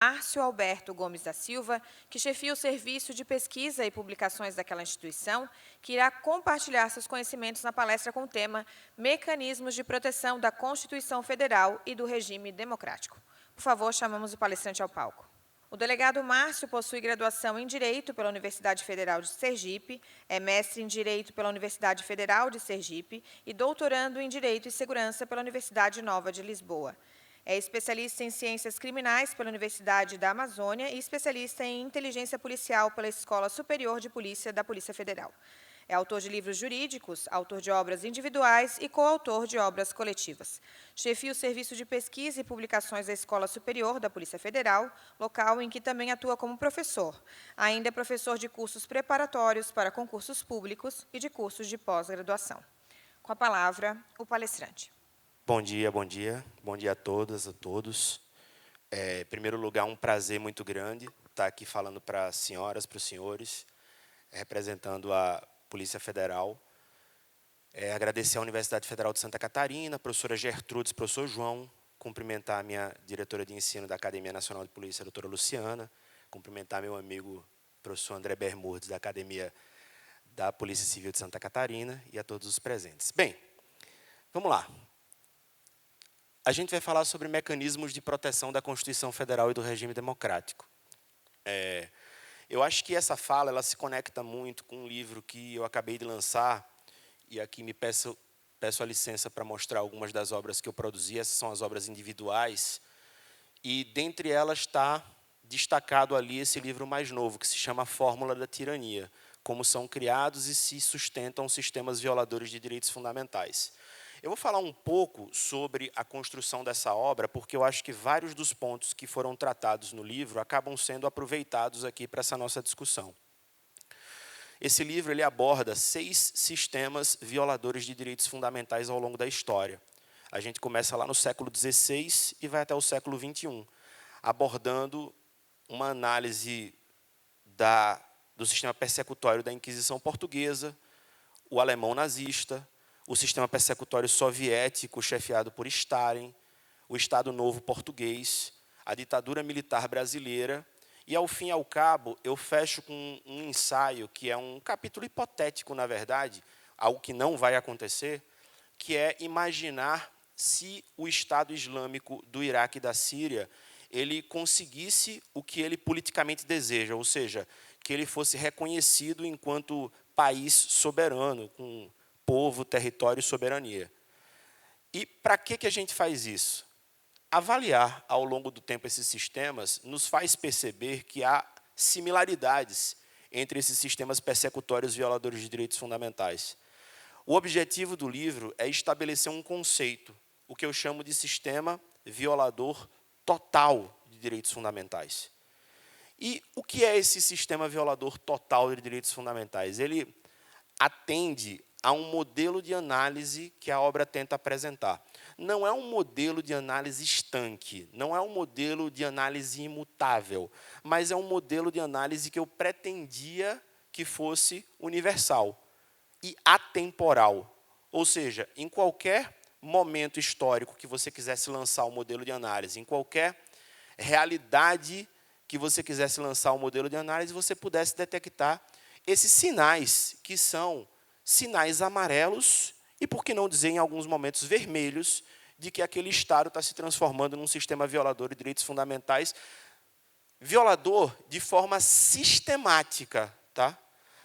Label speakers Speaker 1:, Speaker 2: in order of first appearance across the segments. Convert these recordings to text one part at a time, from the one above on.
Speaker 1: Márcio Alberto Gomes da Silva, que chefia o Serviço de Pesquisa e Publicações daquela instituição, que irá compartilhar seus conhecimentos na palestra com o tema Mecanismos de Proteção da Constituição Federal e do Regime Democrático. Por favor, chamamos o palestrante ao palco. O delegado Márcio possui graduação em Direito pela Universidade Federal de Sergipe, é mestre em Direito pela Universidade Federal de Sergipe e doutorando em Direito e Segurança pela Universidade Nova de Lisboa. É especialista em Ciências Criminais pela Universidade da Amazônia e especialista em Inteligência Policial pela Escola Superior de Polícia da Polícia Federal. É autor de livros jurídicos, autor de obras individuais e coautor de obras coletivas. Chefia o Serviço de Pesquisa e Publicações da Escola Superior da Polícia Federal, local em que também atua como professor. Ainda é professor de cursos preparatórios para concursos públicos e de cursos de pós-graduação. Com a palavra, o palestrante.
Speaker 2: Bom dia, bom dia. Bom dia a todas, a todos. Em primeiro lugar, um prazer muito grande estar aqui falando para as senhoras, para os senhores, representando a Polícia Federal. Agradecer à Universidade Federal de Santa Catarina, a professora Gertrudes, professor João, cumprimentar a minha diretora de ensino da Academia Nacional de Polícia, a doutora Luciana, cumprimentar meu amigo professor André Bermudes, da Academia da Polícia Civil de Santa Catarina, e a todos os presentes. Bem, vamos lá. A gente vai falar sobre mecanismos de proteção da Constituição Federal e do regime democrático. Eu acho que essa fala ela se conecta muito com um livro que eu acabei de lançar, e aqui me peço a licença para mostrar algumas das obras que eu produzi. Essas são as obras individuais, e dentre elas está destacado ali esse livro mais novo, que se chama Fórmula da Tirania, como são criados e se sustentam sistemas violadores de direitos fundamentais. Eu vou falar um pouco sobre a construção dessa obra, porque eu acho que vários dos pontos que foram tratados no livro acabam sendo aproveitados aqui para essa nossa discussão. Esse livro ele aborda 6 sistemas violadores de direitos fundamentais ao longo da história. A gente começa lá no século XVI e vai até o século XXI, abordando uma análise do sistema persecutório da Inquisição Portuguesa, o alemão nazista, o sistema persecutório soviético, chefiado por Stalin, o Estado Novo português, a ditadura militar brasileira, e, ao fim e ao cabo, eu fecho com um ensaio, que é um capítulo hipotético, na verdade, algo que não vai acontecer, que é imaginar se o Estado Islâmico do Iraque e da Síria ele conseguisse o que ele politicamente deseja, ou seja, que ele fosse reconhecido enquanto país soberano, com povo, território e soberania. E para que a gente faz isso? Avaliar ao longo do tempo esses sistemas nos faz perceber que há similaridades entre esses sistemas persecutórios violadores de direitos fundamentais. O objetivo do livro é estabelecer um conceito, o que eu chamo de sistema violador total de direitos fundamentais. E o que é esse sistema violador total de direitos fundamentais? Ele atende a um modelo de análise que a obra tenta apresentar. Não é um modelo de análise estanque, não é um modelo de análise imutável, mas é um modelo de análise que eu pretendia que fosse universal e atemporal. Ou seja, em qualquer momento histórico que você quisesse lançar um modelo de análise, em qualquer realidade que você quisesse lançar um modelo de análise, você pudesse detectar esses sinais, que são sinais amarelos e, por que não dizer, em alguns momentos, vermelhos, de que aquele Estado está se transformando num sistema violador de direitos fundamentais, violador de forma sistemática. Tá?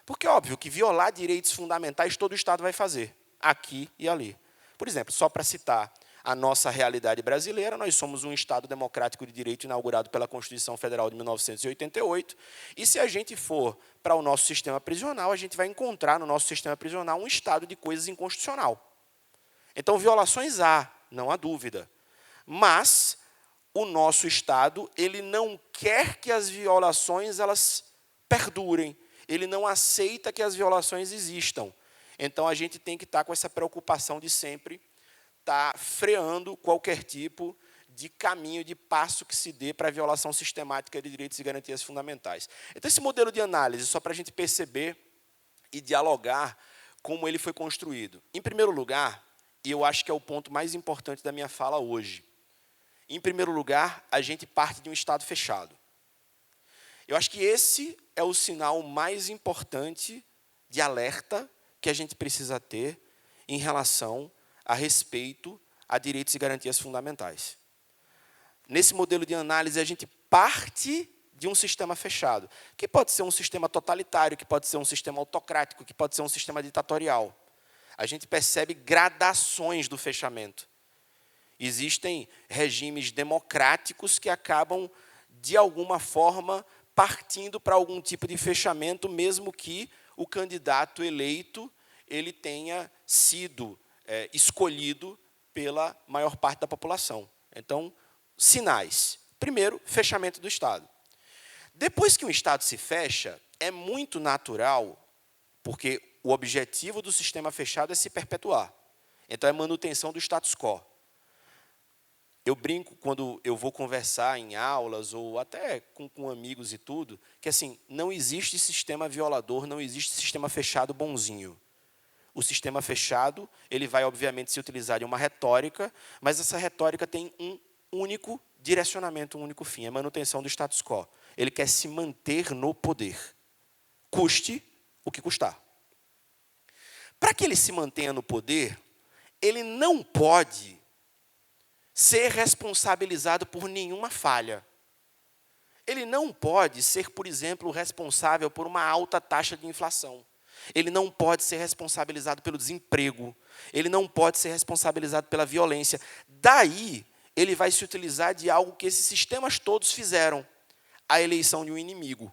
Speaker 2: Porque, óbvio, que violar direitos fundamentais todo o Estado vai fazer, aqui e ali. Por exemplo, só para citar a nossa realidade brasileira, nós somos um Estado democrático de direito inaugurado pela Constituição Federal de 1988, e se a gente for para o nosso sistema prisional, a gente vai encontrar no nosso sistema prisional um estado de coisas inconstitucional. Então, violações há, não há dúvida. Mas o nosso Estado ele não quer que as violações elas perdurem, ele não aceita que as violações existam. Então, a gente tem que estar com essa preocupação de sempre estar freando qualquer tipo de caminho, de passo que se dê para a violação sistemática de direitos e garantias fundamentais. Então, esse modelo de análise, só para a gente perceber e dialogar como ele foi construído. Em primeiro lugar, e eu acho que é o ponto mais importante da minha fala hoje, Em primeiro lugar, a gente parte de um Estado fechado. Eu acho que esse é o sinal mais importante de alerta que a gente precisa ter em relação a respeito a direitos e garantias fundamentais. Nesse modelo de análise, a gente parte de um sistema fechado, que pode ser um sistema totalitário, que pode ser um sistema autocrático, que pode ser um sistema ditatorial. A gente percebe gradações do fechamento. Existem regimes democráticos que acabam, de alguma forma, partindo para algum tipo de fechamento, mesmo que o candidato eleito ele tenha sido escolhido pela maior parte da população. Então, sinais. Primeiro, fechamento do Estado. Depois que um Estado se fecha, é muito natural, porque o objetivo do sistema fechado é se perpetuar. Então, é manutenção do status quo. Eu brinco quando eu vou conversar em aulas, ou até com amigos e tudo, que assim, não existe sistema violador, não existe sistema fechado bonzinho. O sistema fechado, ele vai, obviamente, se utilizar de uma retórica, mas essa retórica tem um único direcionamento, um único fim, a manutenção do status quo. Ele quer se manter no poder, custe o que custar. Para que ele se mantenha no poder, ele não pode ser responsabilizado por nenhuma falha. Ele não pode ser, por exemplo, responsável por uma alta taxa de inflação. Ele não pode ser responsabilizado pelo desemprego. Ele não pode ser responsabilizado pela violência. Daí, ele vai se utilizar de algo que esses sistemas todos fizeram, a eleição de um inimigo.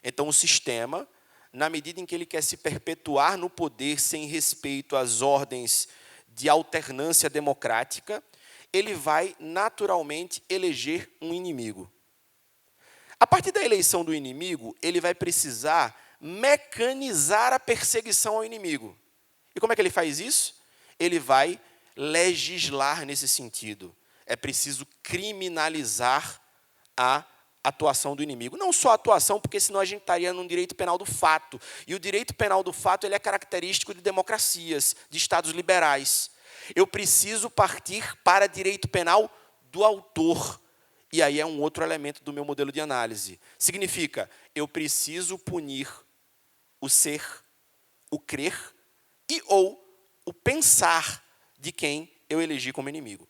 Speaker 2: Então, o sistema, na medida em que ele quer se perpetuar no poder sem respeito às ordens de alternância democrática, ele vai naturalmente eleger um inimigo. A partir da eleição do inimigo, ele vai precisar mecanizar a perseguição ao inimigo. E como é que ele faz isso? Ele vai legislar nesse sentido. É preciso criminalizar a atuação do inimigo. Não só a atuação, porque senão a gente estaria num direito penal do fato. E o direito penal do fato ele é característico de democracias, de estados liberais. Eu preciso partir para direito penal do autor. E aí é um outro elemento do meu modelo de análise. Significa, eu preciso punir o ser, o crer e ou o pensar de quem eu elegi como inimigo.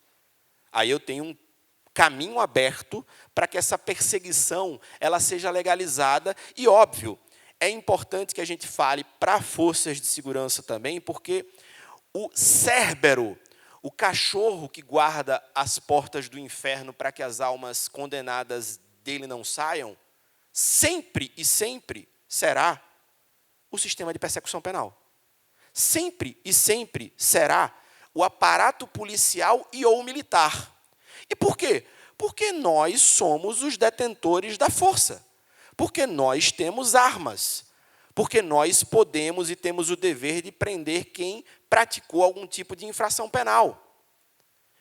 Speaker 2: Aí eu tenho um caminho aberto para que essa perseguição ela seja legalizada. E, óbvio, é importante que a gente fale para forças de segurança também, porque o Cérbero, o cachorro que guarda as portas do inferno para que as almas condenadas dele não saiam, sempre e sempre será o sistema de persecução penal. Sempre e sempre será o aparato policial e ou militar. E por quê? Porque nós somos os detentores da força. Porque nós temos armas. Porque nós podemos e temos o dever de prender quem praticou algum tipo de infração penal.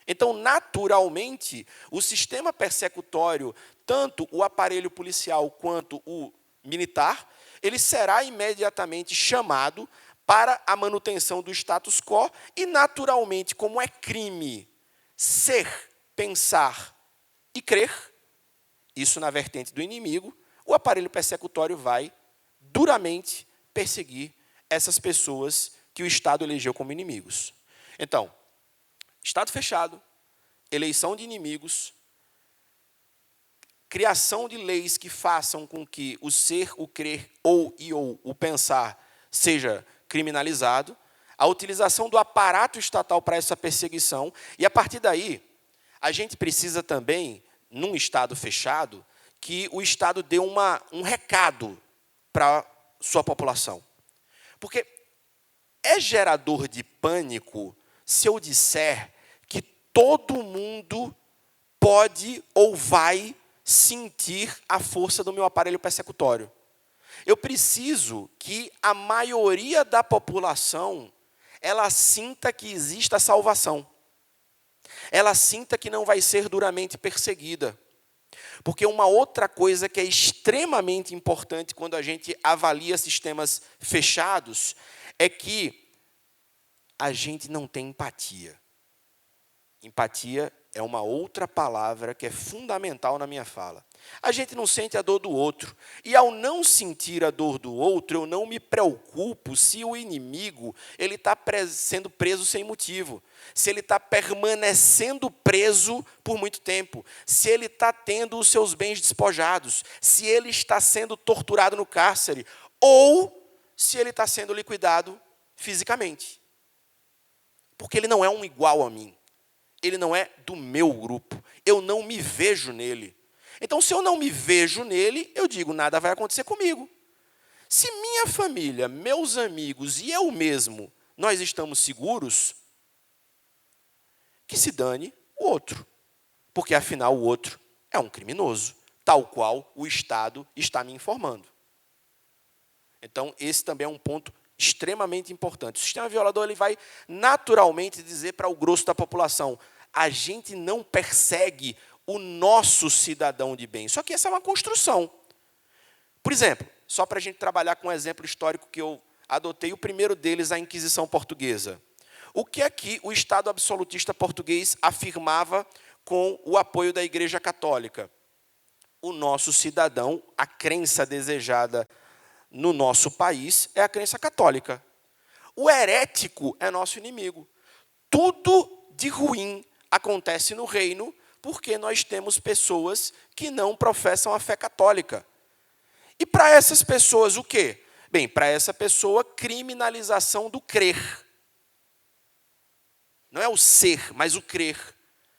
Speaker 2: Então, naturalmente, o sistema persecutório, tanto o aparelho policial quanto o militar, ele será imediatamente chamado para a manutenção do status quo e, naturalmente, como é crime ser, pensar e crer, isso na vertente do inimigo, o aparelho persecutório vai duramente perseguir essas pessoas que o Estado elegeu como inimigos. Então, Estado fechado, eleição de inimigos, criação de leis que façam com que o ser, o crer ou o pensar seja criminalizado, a utilização do aparato estatal para essa perseguição, e a partir daí, a gente precisa também, num Estado fechado, que o Estado dê um recado para a sua população. Porque é gerador de pânico se eu disser que todo mundo pode ou vai sentir a força do meu aparelho persecutório. Eu preciso que a maioria da população ela sinta que existe a salvação. Ela sinta que não vai ser duramente perseguida. Porque uma outra coisa que é extremamente importante quando a gente avalia sistemas fechados é que a gente não tem empatia. Empatia é uma outra palavra que é fundamental na minha fala. A gente não sente a dor do outro. E ao não sentir a dor do outro, eu não me preocupo se o inimigo ele está sendo preso sem motivo, se ele está permanecendo preso por muito tempo, se ele está tendo os seus bens despojados, se ele está sendo torturado no cárcere, ou se ele está sendo liquidado fisicamente. Porque ele não é um igual a mim. Ele não é do meu grupo. Eu não me vejo nele. Então, se eu não me vejo nele, eu digo, nada vai acontecer comigo. Se minha família, meus amigos e eu mesmo, nós estamos seguros, que se dane o outro. Porque, afinal, o outro é um criminoso, tal qual o Estado está me informando. Então, esse também é um ponto extremamente importante. O sistema violador ele vai naturalmente dizer para o grosso da população, a gente não persegue o nosso cidadão de bem. Só que essa é uma construção. Por exemplo, só para a gente trabalhar com um exemplo histórico que eu adotei, o primeiro deles, a Inquisição Portuguesa. O que é que o Estado absolutista português afirmava com o apoio da Igreja Católica? O nosso cidadão, a crença desejada no nosso país é a crença católica. O herético é nosso inimigo. Tudo de ruim acontece no reino porque nós temos pessoas que não professam a fé católica. E para essas pessoas o quê? Bem, para essa pessoa, criminalização do crer. Não é o ser, mas o crer.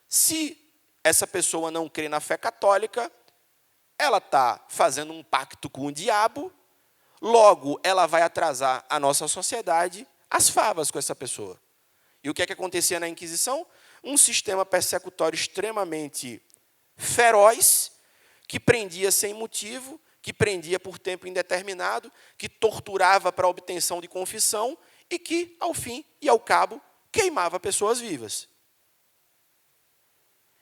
Speaker 2: Se essa pessoa não crê na fé católica, ela está fazendo um pacto com o diabo, logo, ela vai atrasar a nossa sociedade às favas com essa pessoa. E o que é que acontecia na Inquisição? Um sistema persecutório extremamente feroz, que prendia sem motivo, que prendia por tempo indeterminado, que torturava para a obtenção de confissão e que, ao fim e ao cabo, queimava pessoas vivas.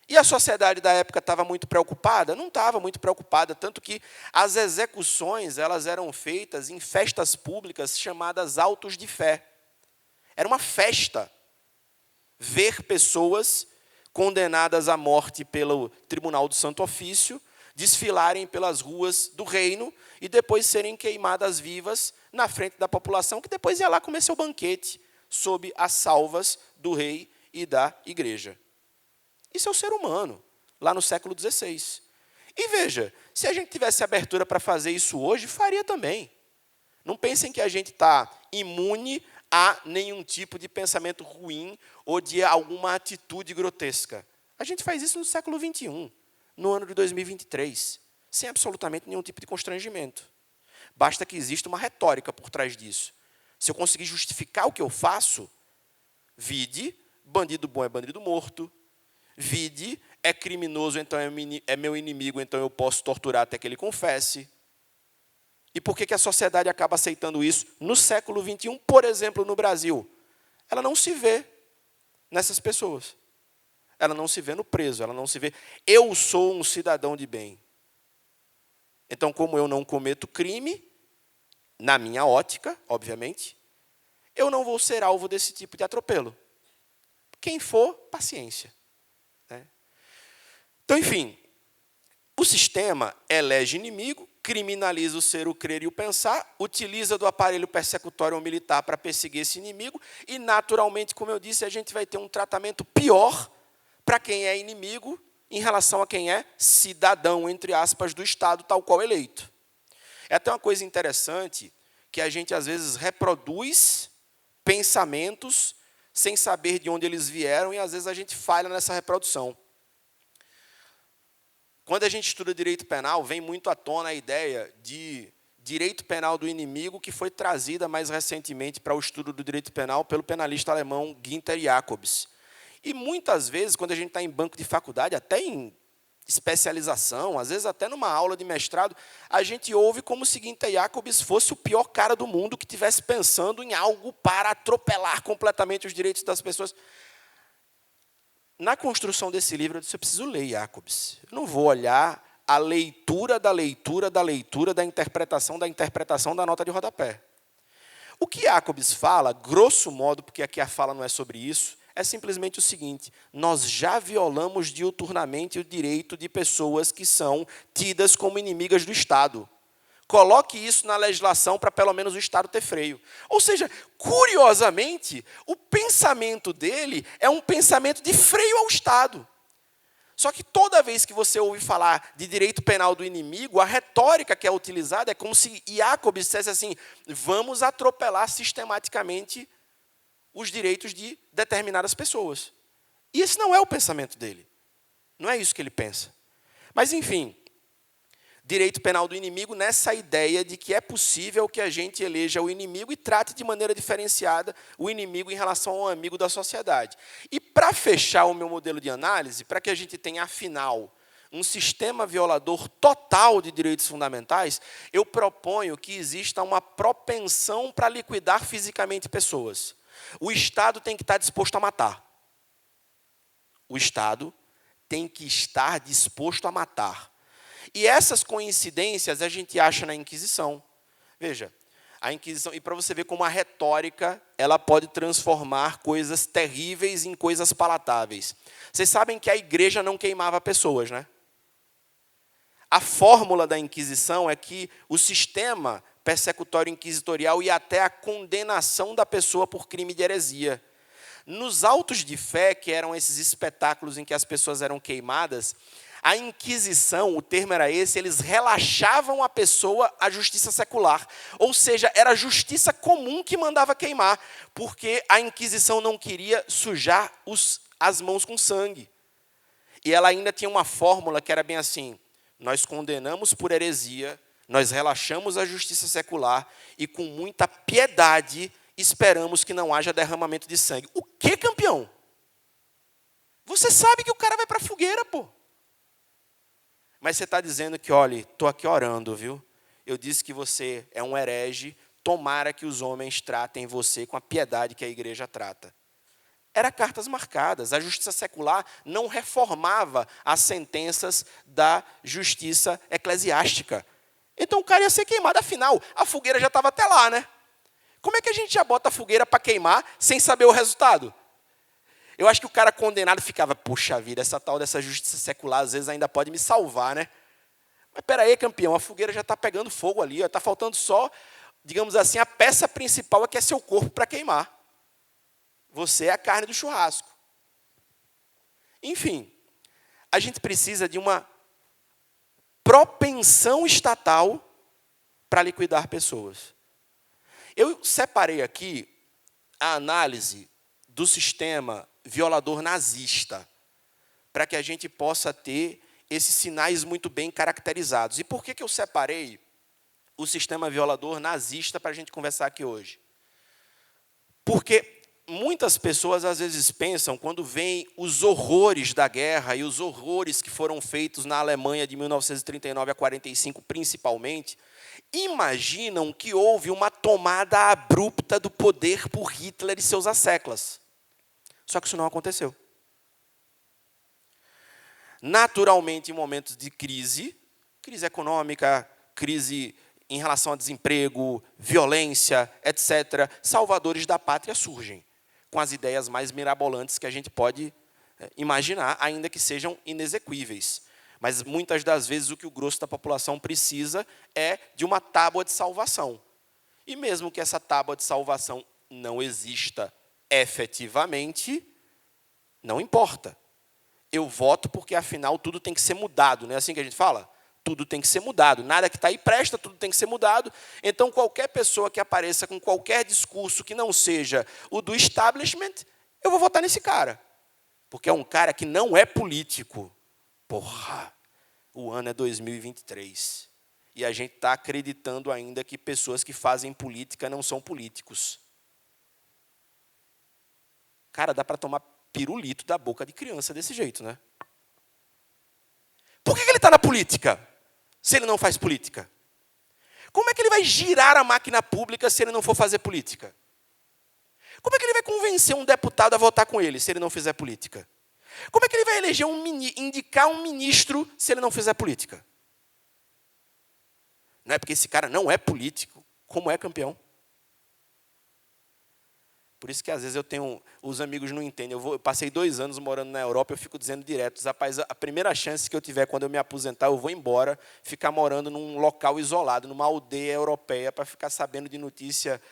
Speaker 2: E a sociedade da época estava muito preocupada? Não estava muito preocupada, tanto que as execuções elas eram feitas em festas públicas chamadas autos de fé. Era uma festa ver pessoas condenadas à morte pelo Tribunal do Santo Ofício desfilarem pelas ruas do reino e depois serem queimadas vivas na frente da população, que depois ia lá comer seu banquete sob as salvas do rei e da igreja. Isso é o ser humano, lá no século XVI. E veja, se a gente tivesse abertura para fazer isso hoje, faria também. Não pensem que a gente está imune a nenhum tipo de pensamento ruim ou de alguma atitude grotesca. A gente faz isso no século XXI, no ano de 2023, sem absolutamente nenhum tipo de constrangimento. Basta que exista uma retórica por trás disso. Se eu conseguir justificar o que eu faço, vide, bandido bom é bandido morto, vide, é criminoso, então é meu inimigo, então eu posso torturar até que ele confesse. E por que a sociedade acaba aceitando isso no século XXI, por exemplo, no Brasil? Ela não se vê nessas pessoas. Ela não se vê no preso, ela não se vê. Eu sou um cidadão de bem. Então, como eu não cometo crime, na minha ótica, obviamente, eu não vou ser alvo desse tipo de atropelo. Quem for, paciência. Então, enfim, o sistema elege inimigo, criminaliza o ser, o crer e o pensar, utiliza do aparelho persecutório ou militar para perseguir esse inimigo e, naturalmente, como eu disse, a gente vai ter um tratamento pior para quem é inimigo em relação a quem é cidadão, entre aspas, do Estado, tal qual eleito. É até uma coisa interessante que a gente, às vezes, reproduz pensamentos sem saber de onde eles vieram e, às vezes, a gente falha nessa reprodução. Quando a gente estuda direito penal, vem muito à tona a ideia de direito penal do inimigo, que foi trazida mais recentemente para o estudo do direito penal pelo penalista alemão Günther Jacobs. E muitas vezes, quando a gente está em banco de faculdade, até em especialização, às vezes até numa aula de mestrado, a gente ouve como se Günther Jacobs fosse o pior cara do mundo que estivesse pensando em algo para atropelar completamente os direitos das pessoas. Na construção desse livro, eu disse, eu preciso ler Jacobs. Eu não vou olhar a leitura da leitura da leitura da interpretação da nota de rodapé. O que Jacobs fala, grosso modo, porque aqui a fala não é sobre isso, é simplesmente o seguinte: nós já violamos diuturnamente o direito de pessoas que são tidas como inimigas do Estado. Coloque isso na legislação para pelo menos o Estado ter freio. Ou seja, curiosamente, o pensamento dele é um pensamento de freio ao Estado. Só que toda vez que você ouve falar de direito penal do inimigo, a retórica que é utilizada é como se Jacob dissesse assim: vamos atropelar sistematicamente os direitos de determinadas pessoas. E esse não é o pensamento dele. Não é isso que ele pensa. Mas, enfim, direito penal do inimigo nessa ideia de que é possível que a gente eleja o inimigo e trate de maneira diferenciada o inimigo em relação ao amigo da sociedade. E para fechar o meu modelo de análise, para que a gente tenha, afinal, um sistema violador total de direitos fundamentais, eu proponho que exista uma propensão para liquidar fisicamente pessoas. O Estado tem que estar disposto a matar. O Estado tem que estar disposto a matar. E essas coincidências a gente acha na Inquisição. Veja, a Inquisição, e para você ver como a retórica ela pode transformar coisas terríveis em coisas palatáveis. Vocês sabem que a igreja não queimava pessoas, né? A fórmula da Inquisição é que o sistema persecutório inquisitorial ia até a condenação da pessoa por crime de heresia. Nos autos de fé, que eram esses espetáculos em que as pessoas eram queimadas, a Inquisição, o termo era esse, eles relaxavam a pessoa à justiça secular. Ou seja, era a justiça comum que mandava queimar, porque a Inquisição não queria sujar as mãos com sangue. E ela ainda tinha uma fórmula que era bem assim: nós condenamos por heresia, nós relaxamos a justiça secular e com muita piedade esperamos que não haja derramamento de sangue. O que, campeão? Você sabe que o cara vai para a fogueira, pô. Mas você está dizendo que, olha, estou aqui orando, viu? Eu disse que você é um herege, tomara que os homens tratem você com a piedade que a igreja trata. Era cartas marcadas. A justiça secular não reformava as sentenças da justiça eclesiástica. Então o cara ia ser queimado. Afinal, a fogueira já estava até lá, né? Como é que a gente já bota a fogueira para queimar sem saber o resultado? Eu acho que o cara condenado ficava: puxa vida, essa tal dessa justiça secular às vezes ainda pode me salvar, né? Mas espera aí, campeão, a fogueira já está pegando fogo ali, está faltando só, digamos assim, a peça principal, que é seu corpo para queimar. Você é a carne do churrasco. Enfim, a gente precisa de uma propensão estatal para liquidar pessoas. Eu separei aqui a análise do sistema violador nazista, para que a gente possa ter esses sinais muito bem caracterizados. E por que eu separei o sistema violador nazista para a gente conversar aqui hoje? Porque muitas pessoas às vezes pensam, quando veem os horrores da guerra e os horrores que foram feitos na Alemanha de 1939 a 45 principalmente, imaginam que houve uma tomada abrupta do poder por Hitler e seus asseclas. Só que isso não aconteceu. Naturalmente, em momentos de crise econômica, crise em relação a desemprego, violência, etc., salvadores da pátria surgem, com as ideias mais mirabolantes que a gente pode imaginar, ainda que sejam inexequíveis. Mas, muitas das vezes, o que o grosso da população precisa é de uma tábua de salvação. E mesmo que essa tábua de salvação não exista efetivamente, não importa. Eu voto porque, afinal, tudo tem que ser mudado. Não é assim que a gente fala? Tudo tem que ser mudado. Nada que está aí presta, tudo tem que ser mudado. Então, qualquer pessoa que apareça com qualquer discurso que não seja o do establishment, eu vou votar nesse cara. Porque é um cara que não é político. Porra, o ano é 2023. E a gente está acreditando ainda que pessoas que fazem política não são políticos. Cara, dá para tomar pirulito da boca de criança desse jeito, né? Por que ele está na política, se ele não faz política? Como é que ele vai girar a máquina pública se ele não for fazer política? Como é que ele vai convencer um deputado a votar com ele, se ele não fizer política? Como é que ele vai eleger indicar um ministro, se ele não fizer política? Não é porque esse cara não é político, como é campeão? Por isso que, às vezes, os amigos não entendem. Eu passei 2 anos morando na Europa, eu fico dizendo direto, rapaz, a primeira chance que eu tiver quando eu me aposentar, eu vou embora, ficar morando num local isolado, numa aldeia europeia, para ficar sabendo de notícia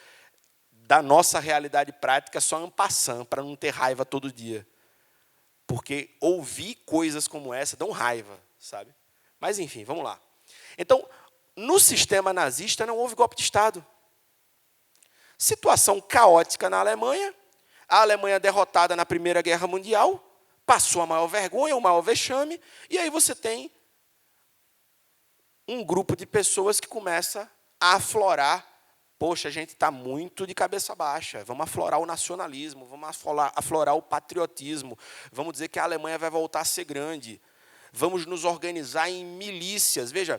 Speaker 2: da nossa realidade prática só en passant, para não ter raiva todo dia. Porque ouvir coisas como essa dão raiva, sabe? Mas, enfim, vamos lá. Então, no sistema nazista não houve golpe de Estado. Situação caótica na Alemanha, a Alemanha derrotada na Primeira Guerra Mundial, passou a maior vergonha, o maior vexame, e aí você tem um grupo de pessoas que começa a aflorar. Poxa, a gente está muito de cabeça baixa, vamos aflorar o nacionalismo, vamos aflorar o patriotismo, vamos dizer que a Alemanha vai voltar a ser grande, vamos nos organizar em milícias. Veja,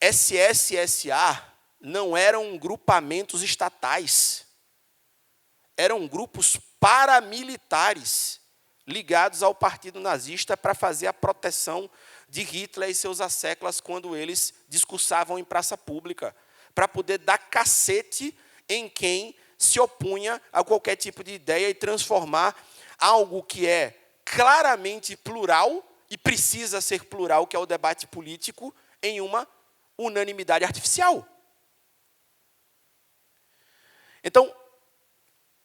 Speaker 2: SS-SA não eram grupamentos estatais, eram grupos paramilitares ligados ao partido nazista para fazer a proteção de Hitler e seus asseclas quando eles discursavam em praça pública, para poder dar cacete em quem se opunha a qualquer tipo de ideia e transformar algo que é claramente plural e precisa ser plural, que é o debate político, em uma unanimidade artificial. Então,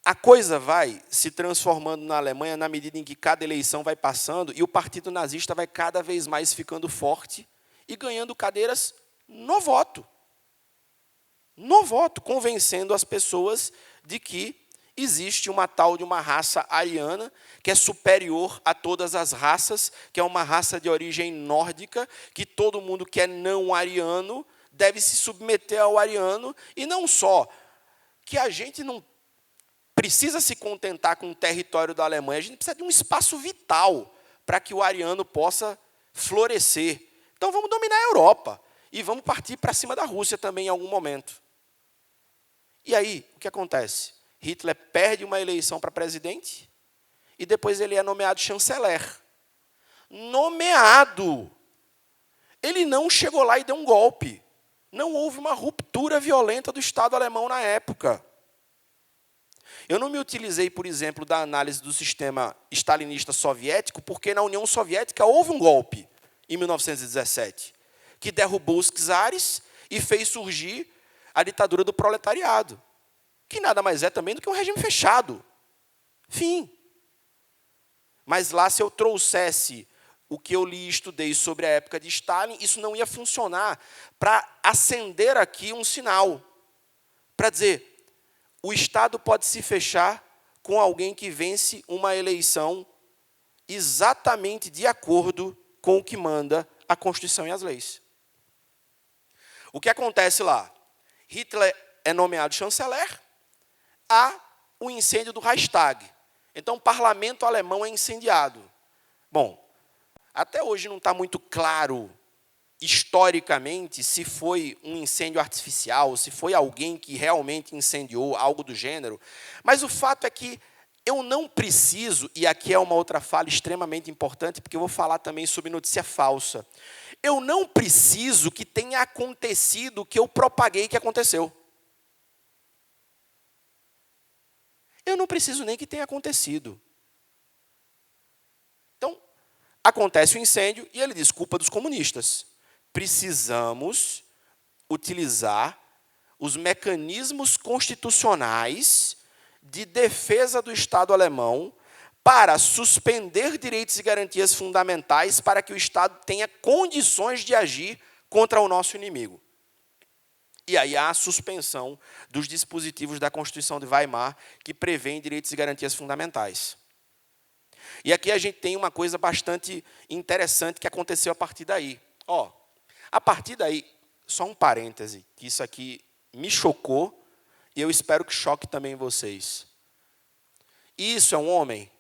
Speaker 2: a coisa vai se transformando na Alemanha na medida em que cada eleição vai passando e o partido nazista vai cada vez mais ficando forte e ganhando cadeiras no voto. No voto, convencendo as pessoas de que existe uma tal de uma raça ariana que é superior a todas as raças, que é uma raça de origem nórdica, que todo mundo que é não ariano deve se submeter ao ariano, e não só que a gente não precisa se contentar com o território da Alemanha, a gente precisa de um espaço vital para que o ariano possa florescer. Então, vamos dominar a Europa e vamos partir para cima da Rússia também em algum momento. E aí, o que acontece? Hitler perde uma eleição para presidente e depois ele é nomeado chanceler. Nomeado! Ele não chegou lá e deu um golpe. Não houve uma ruptura violenta do Estado alemão na época. Eu não me utilizei, por exemplo, da análise do sistema stalinista soviético, porque na União Soviética houve um golpe, em 1917, que derrubou os czares e fez surgir a ditadura do proletariado, que nada mais é também do que um regime fechado. Fim. Mas lá, se eu trouxesse o que eu li e estudei sobre a época de Stalin, isso não ia funcionar para acender aqui um sinal, para dizer, o Estado pode se fechar com alguém que vence uma eleição exatamente de acordo com o que manda a Constituição e as leis. O que acontece lá? Hitler é nomeado chanceler, há o incêndio do Reichstag. Então, o parlamento alemão é incendiado. Bom, até hoje não está muito claro, historicamente, se foi um incêndio artificial, se foi alguém que realmente incendiou, algo do gênero. Mas o fato é que eu não preciso, e aqui é uma outra fala extremamente importante, porque eu vou falar também sobre notícia falsa. Eu não preciso que tenha acontecido o que eu propaguei que aconteceu. Eu não preciso nem que tenha acontecido. Então, acontece o incêndio e ele diz, culpa dos comunistas. Precisamos utilizar os mecanismos constitucionais de defesa do Estado alemão para suspender direitos e garantias fundamentais para que o Estado tenha condições de agir contra o nosso inimigo. E aí há a suspensão dos dispositivos da Constituição de Weimar que prevêem direitos e garantias fundamentais. E aqui a gente tem uma coisa bastante interessante que aconteceu a partir daí. A partir daí, só um parêntese, que isso aqui me chocou e eu espero que choque também vocês. Isso é um homem?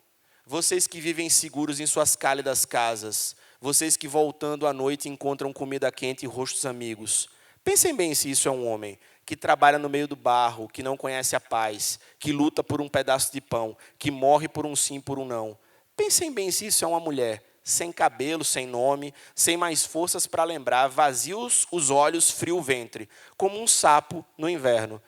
Speaker 2: Vocês que vivem seguros em suas cálidas casas, vocês que voltando à noite encontram comida quente e rostos amigos, pensem bem se isso é um homem que trabalha no meio do barro, que não conhece a paz, que luta por um pedaço de pão, que morre por um sim, por um não. Pensem bem se isso é uma mulher sem cabelo, sem nome, sem mais forças para lembrar, vazios os olhos, frio o ventre, como um sapo no inverno.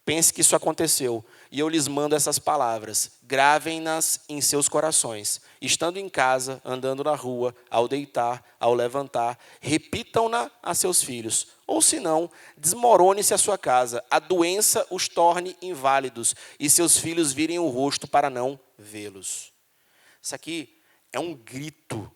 Speaker 2: Pense que isso aconteceu. E eu lhes mando essas palavras. Gravem-nas em seus corações. Estando em casa, andando na rua, ao deitar, ao levantar, repitam-na a seus filhos. Ou senão, desmorone-se a sua casa. A doença os torne inválidos. E seus filhos virem o rosto para não vê-los. Isso aqui é um grito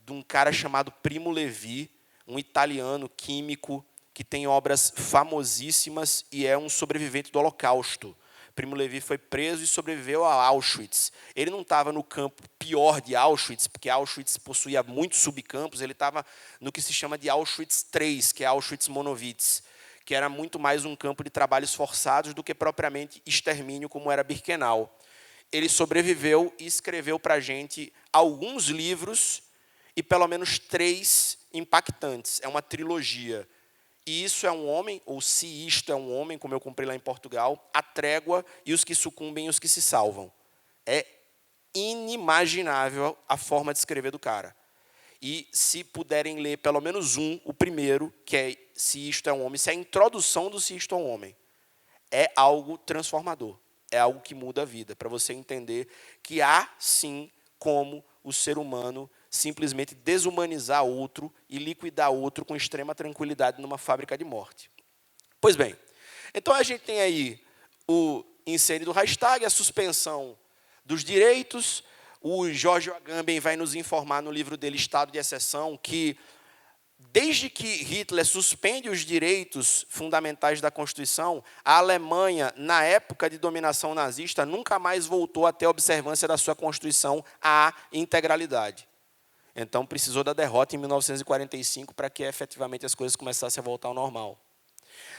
Speaker 2: de um cara chamado Primo Levi, um italiano químico, que tem obras famosíssimas e é um sobrevivente do Holocausto. Primo Levi foi preso e sobreviveu a Auschwitz. Ele não estava no campo pior de Auschwitz, porque Auschwitz possuía muitos subcampos, ele estava no que se chama de Auschwitz III, que é Auschwitz-Monowitz, que era muito mais um campo de trabalhos forçados do que propriamente extermínio, como era Birkenau. Ele sobreviveu e escreveu para a gente alguns livros e pelo menos 3 impactantes. É uma trilogia. E isso é um homem, ou se isto é um homem, como eu comprei lá em Portugal, a trégua e os que sucumbem e os que se salvam. É inimaginável a forma de escrever do cara. E se puderem ler pelo menos o primeiro, que é Se Isto é um Homem, se é a introdução do Se Isto é um Homem, é algo transformador, é algo que muda a vida, para você entender que há, sim, como o ser humano simplesmente desumanizar outro e liquidar outro com extrema tranquilidade numa fábrica de morte. Pois bem, então a gente tem aí o incêndio do Reichstag, a suspensão dos direitos. O Jorge Agamben vai nos informar no livro dele, Estado de Exceção, que desde que Hitler suspende os direitos fundamentais da Constituição, a Alemanha, na época de dominação nazista, nunca mais voltou a ter a observância da sua Constituição à integralidade. Então, precisou da derrota em 1945 para que, efetivamente, as coisas começassem a voltar ao normal.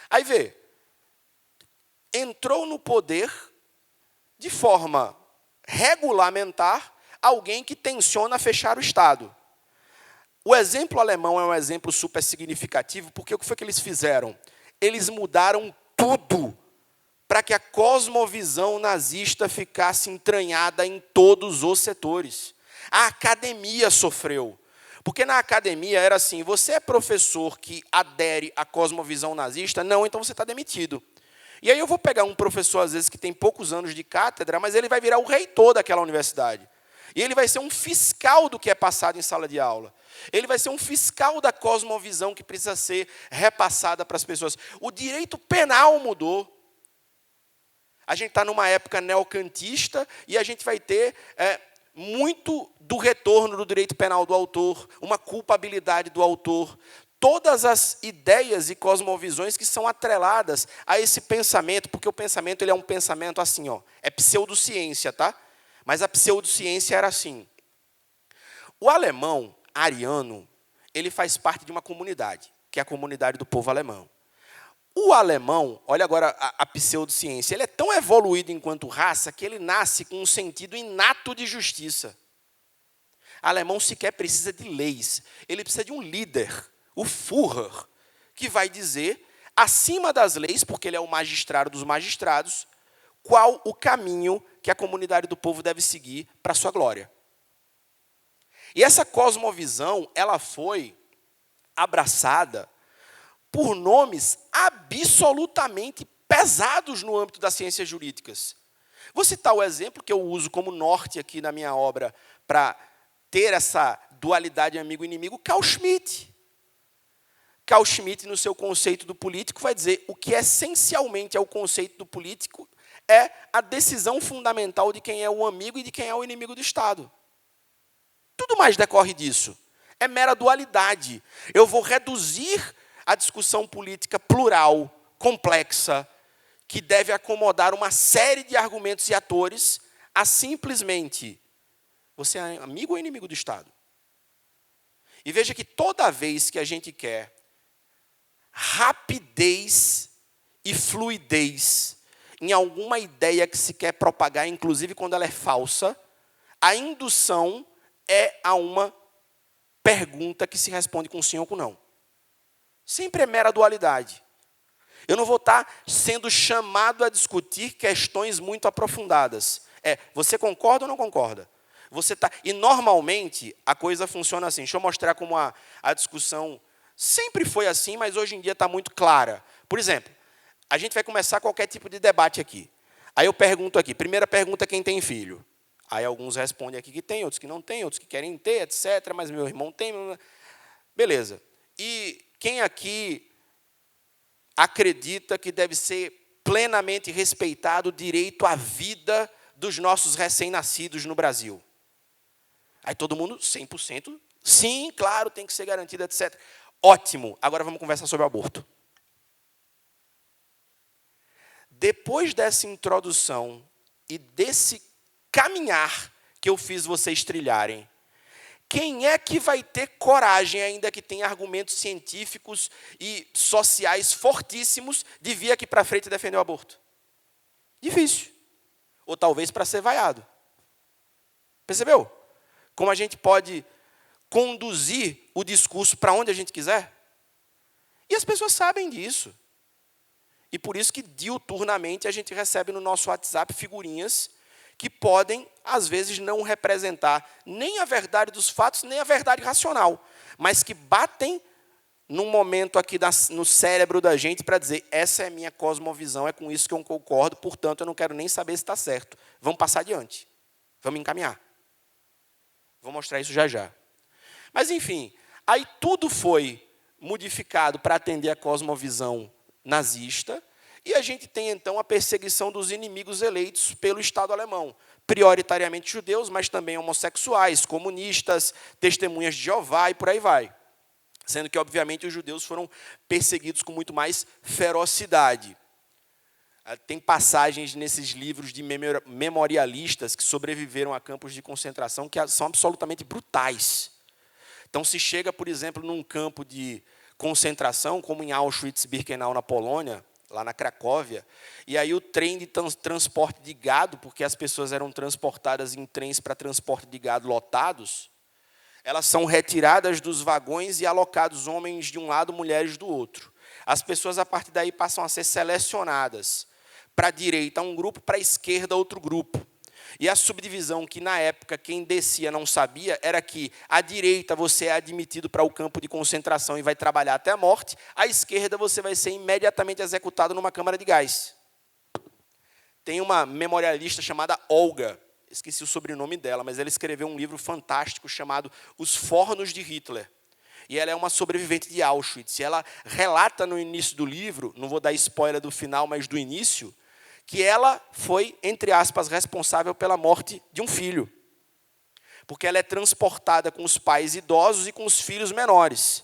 Speaker 2: Aí, vê, entrou no poder, de forma regulamentar, alguém que tenciona fechar o Estado. O exemplo alemão é um exemplo super significativo, porque o que foi que eles fizeram? Eles mudaram tudo para que a cosmovisão nazista ficasse entranhada em todos os setores. A academia sofreu. Porque na academia era assim, você é professor que adere à cosmovisão nazista? Não, então você está demitido. E aí eu vou pegar um professor, às vezes, que tem poucos anos de cátedra, mas ele vai virar o reitor daquela universidade. E ele vai ser um fiscal do que é passado em sala de aula. Ele vai ser um fiscal da cosmovisão que precisa ser repassada para as pessoas. O direito penal mudou. A gente está numa época neocantista e a gente vai ter muito do retorno do direito penal do autor, uma culpabilidade do autor. Todas as ideias e cosmovisões que são atreladas a esse pensamento, porque o pensamento ele é um pensamento assim, ó, é pseudociência, tá? Mas a pseudociência era assim. O alemão ariano, ele faz parte de uma comunidade, que é a comunidade do povo alemão. O alemão, olha agora a pseudociência, ele é tão evoluído enquanto raça que ele nasce com um sentido inato de justiça. O alemão sequer precisa de leis, ele precisa de um líder, o Führer, que vai dizer, acima das leis, porque ele é o magistrado dos magistrados, qual o caminho que a comunidade do povo deve seguir para a sua glória. E essa cosmovisão, ela foi abraçada por nomes absolutamente pesados no âmbito das ciências jurídicas. Vou citar o exemplo que eu uso como norte aqui na minha obra para ter essa dualidade amigo-inimigo, Carl Schmitt. Carl Schmitt, no seu conceito do político, vai dizer o que essencialmente é o conceito do político é a decisão fundamental de quem é o amigo e de quem é o inimigo do Estado. Tudo mais decorre disso. É mera dualidade. Eu vou reduzir a discussão política plural, complexa, que deve acomodar uma série de argumentos e atores, a simplesmente, você é amigo ou inimigo do Estado? E veja que toda vez que a gente quer rapidez e fluidez em alguma ideia que se quer propagar, inclusive quando ela é falsa, a indução é a uma pergunta que se responde com sim ou com não. Sempre é mera dualidade. Eu não vou estar sendo chamado a discutir questões muito aprofundadas. Você concorda ou não concorda? E normalmente a coisa funciona assim. Deixa eu mostrar como a discussão sempre foi assim, mas hoje em dia está muito clara. Por exemplo, A gente vai começar qualquer tipo de debate aqui. Aí eu pergunto aqui, primeira pergunta, quem tem filho? Aí alguns respondem aqui que tem, outros que não tem, outros que querem ter, etc. Mas meu irmão tem. Beleza. E quem aqui acredita que deve ser plenamente respeitado o direito à vida dos nossos recém-nascidos no Brasil? Aí todo mundo, 100%, sim, claro, tem que ser garantido, etc. Ótimo. Agora vamos conversar sobre o aborto. Depois dessa introdução e desse caminhar que eu fiz vocês trilharem, quem é que vai ter coragem, ainda que tenha argumentos científicos e sociais fortíssimos, de vir aqui para frente e defender o aborto? Difícil. Ou talvez para ser vaiado. Percebeu? Como a gente pode conduzir o discurso para onde a gente quiser? E as pessoas sabem disso. E por isso que, diuturnamente, a gente recebe no nosso WhatsApp figurinhas que podem, às vezes, não representar nem a verdade dos fatos, nem a verdade racional, mas que batem num momento aqui no cérebro da gente para dizer, essa é a minha cosmovisão, é com isso que eu concordo, portanto, eu não quero nem saber se está certo. Vamos passar adiante. Vamos encaminhar. Vou mostrar isso já já. Mas, enfim, aí tudo foi modificado para atender a cosmovisão nazista, e a gente tem, então, a perseguição dos inimigos eleitos pelo Estado alemão, prioritariamente judeus, mas também homossexuais, comunistas, testemunhas de Jeová e por aí vai. Sendo que, obviamente, os judeus foram perseguidos com muito mais ferocidade. Tem passagens nesses livros de memorialistas que sobreviveram a campos de concentração que são absolutamente brutais. Então, se chega, por exemplo, num campo de concentração, como em Auschwitz-Birkenau, na Polônia, lá na Cracóvia, e aí o trem de transporte de gado, porque as pessoas eram transportadas em trens para transporte de gado lotados, elas são retiradas dos vagões e alocados homens de um lado, mulheres do outro. As pessoas, a partir daí, passam a ser selecionadas. Para a direita, um grupo, para a esquerda, outro grupo. E a subdivisão que, na época, quem descia não sabia, era que à direita você é admitido para o campo de concentração e vai trabalhar até a morte, à esquerda você vai ser imediatamente executado numa câmara de gás. Tem uma memorialista chamada Olga, esqueci o sobrenome dela, mas ela escreveu um livro fantástico chamado Os Fornos de Hitler. E ela é uma sobrevivente de Auschwitz. E ela relata no início do livro, não vou dar spoiler do final, mas do início, que ela foi, entre aspas, responsável pela morte de um filho. Porque ela é transportada com os pais idosos e com os filhos menores.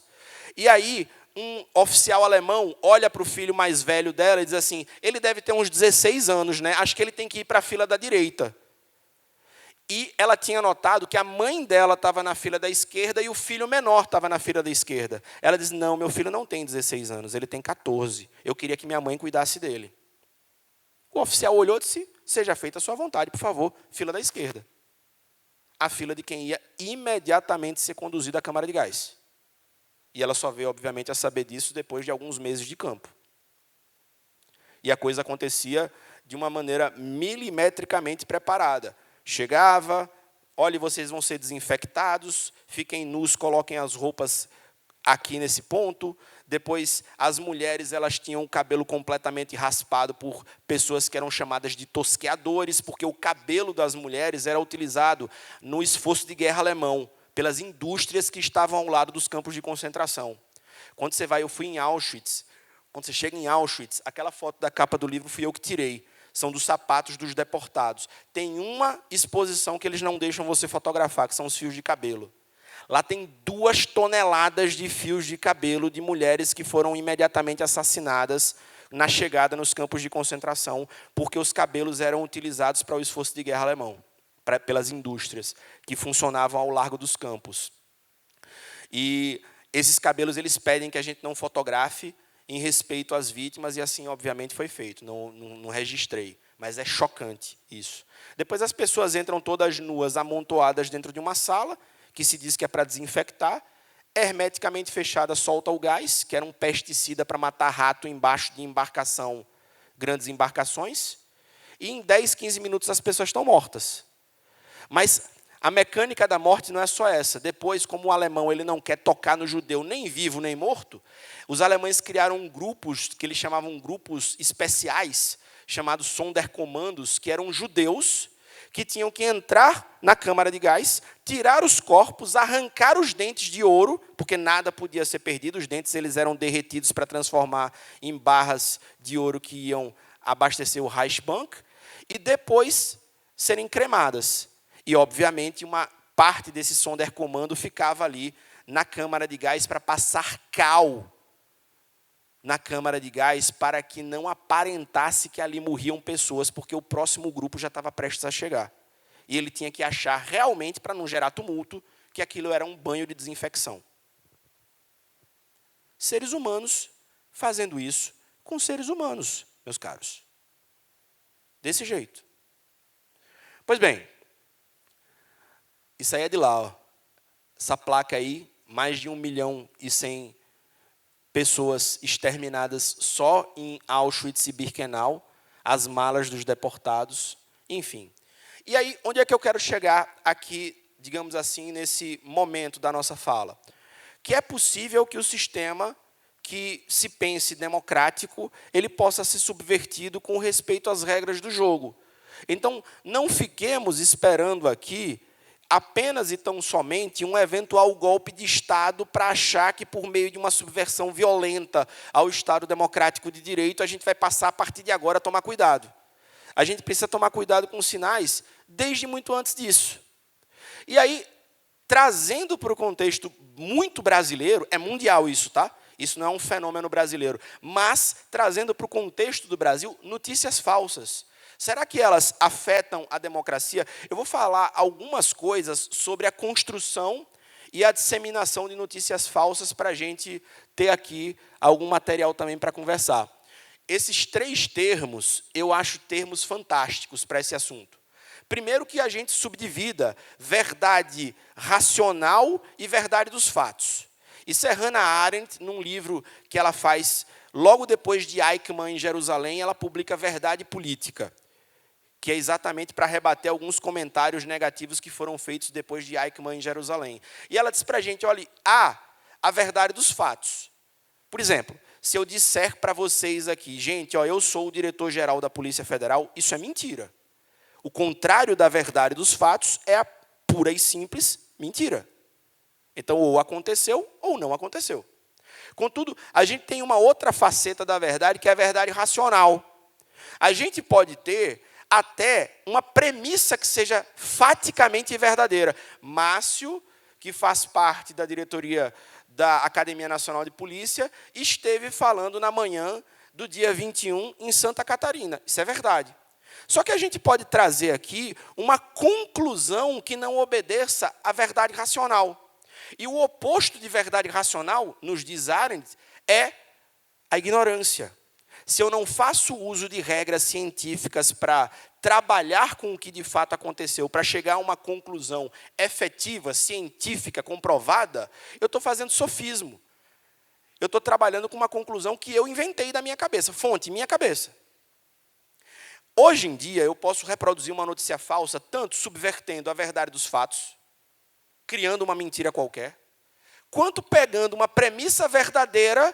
Speaker 2: E aí, um oficial alemão olha para o filho mais velho dela e diz assim, ele deve ter uns 16 anos, né? Acho que ele tem que ir para a fila da direita. E ela tinha notado que a mãe dela estava na fila da esquerda e o filho menor estava na fila da esquerda. Ela diz, não, meu filho não tem 16 anos, ele tem 14. Eu queria que minha mãe cuidasse dele. O oficial olhou e disse, seja feita a sua vontade, por favor, fila da esquerda. A fila de quem ia imediatamente ser conduzido à câmara de gás. E ela só veio, obviamente, a saber disso depois de alguns meses de campo. E a coisa acontecia de uma maneira milimetricamente preparada. Chegava, olha, vocês vão ser desinfectados, fiquem nus, coloquem as roupas aqui nesse ponto. Depois, as mulheres elas tinham o cabelo completamente raspado por pessoas que eram chamadas de tosqueadores, porque o cabelo das mulheres era utilizado no esforço de guerra alemão, pelas indústrias que estavam ao lado dos campos de concentração. Quando você vai, eu fui em Auschwitz, quando você chega em Auschwitz, aquela foto da capa do livro fui eu que tirei, são dos sapatos dos deportados. Tem uma exposição que eles não deixam você fotografar, que são os fios de cabelo. Lá tem 2 toneladas de fios de cabelo de mulheres que foram imediatamente assassinadas na chegada nos campos de concentração, porque os cabelos eram utilizados para o esforço de guerra alemão, pelas indústrias que funcionavam ao largo dos campos. E esses cabelos eles pedem que a gente não fotografe em respeito às vítimas, e assim, obviamente, foi feito. Não registrei, mas é chocante isso. Depois as pessoas entram todas nuas, amontoadas dentro de uma sala, que se diz que é para desinfectar, hermeticamente fechada, solta o gás, que era um pesticida para matar rato embaixo de embarcação, grandes embarcações, e em 10, 15 minutos as pessoas estão mortas. Mas a mecânica da morte não é só essa. Depois, como o alemão ele não quer tocar no judeu nem vivo nem morto, os alemães criaram grupos que eles chamavam grupos especiais, chamados Sonderkommandos, que eram judeus que tinham que entrar na câmara de gás, tirar os corpos, arrancar os dentes de ouro, porque nada podia ser perdido, os dentes eles eram derretidos para transformar em barras de ouro que iam abastecer o Reichsbank, e depois serem cremadas. E, obviamente, uma parte desse Sonderkommando ficava ali na câmara de gás para passar cal na câmara de gás para que não aparentasse que ali morriam pessoas, porque o próximo grupo já estava prestes a chegar. E ele tinha que achar realmente, para não gerar tumulto, que aquilo era um banho de desinfecção. Seres humanos fazendo isso com seres humanos, meus caros. Desse jeito. Pois bem, isso aí é de lá. Ó. Essa placa aí, mais de 1.100.000 pessoas exterminadas só em Auschwitz e Birkenau, as malas dos deportados, enfim. E aí, onde é que eu quero chegar aqui, digamos assim, nesse momento da nossa fala? Que é possível que o sistema que se pense democrático, ele possa ser subvertido com respeito às regras do jogo. Então, não fiquemos esperando aqui apenas e tão somente um eventual golpe de Estado para achar que, por meio de uma subversão violenta ao Estado democrático de direito, a gente vai passar, a partir de agora, a tomar cuidado. A gente precisa tomar cuidado com os sinais desde muito antes disso. E aí, trazendo para o contexto muito brasileiro, é mundial isso, tá? Isso não é um fenômeno brasileiro. Mas, trazendo para o contexto do Brasil, notícias falsas. Será que elas afetam a democracia? Eu vou falar algumas coisas sobre a construção e a disseminação de notícias falsas para a gente ter aqui algum material também para conversar. Esses 3 termos, eu acho termos fantásticos para esse assunto. Primeiro que a gente subdivida verdade racional e verdade dos fatos. Isso é Hannah Arendt, num livro que ela faz logo depois de Eichmann em Jerusalém, ela publica Verdade Política, que é exatamente para rebater alguns comentários negativos que foram feitos depois de Eichmann em Jerusalém. E ela diz para a gente, olha, há a verdade dos fatos. Por exemplo, se eu disser para vocês aqui, gente, ó, eu sou o diretor-geral da Polícia Federal, isso é mentira. O contrário da verdade dos fatos é a pura e simples mentira. Então, ou aconteceu ou não aconteceu. Contudo, a gente tem uma outra faceta da verdade, que é a verdade racional. A gente pode ter até uma premissa que seja faticamente verdadeira. Márcio, que faz parte da diretoria da Academia Nacional de Polícia, esteve falando na manhã do dia 21 em Santa Catarina. Isso é verdade. Só que a gente pode trazer aqui uma conclusão que não obedeça à verdade racional. E o oposto de verdade racional, nos diz Arendt, é a ignorância. Se eu não faço uso de regras científicas para trabalhar com o que de fato aconteceu, para chegar a uma conclusão efetiva, científica, comprovada, eu estou fazendo sofismo. Eu estou trabalhando com uma conclusão que eu inventei da minha cabeça, fonte, minha cabeça. Hoje em dia, eu posso reproduzir uma notícia falsa, tanto subvertendo a verdade dos fatos, criando uma mentira qualquer, quanto pegando uma premissa verdadeira,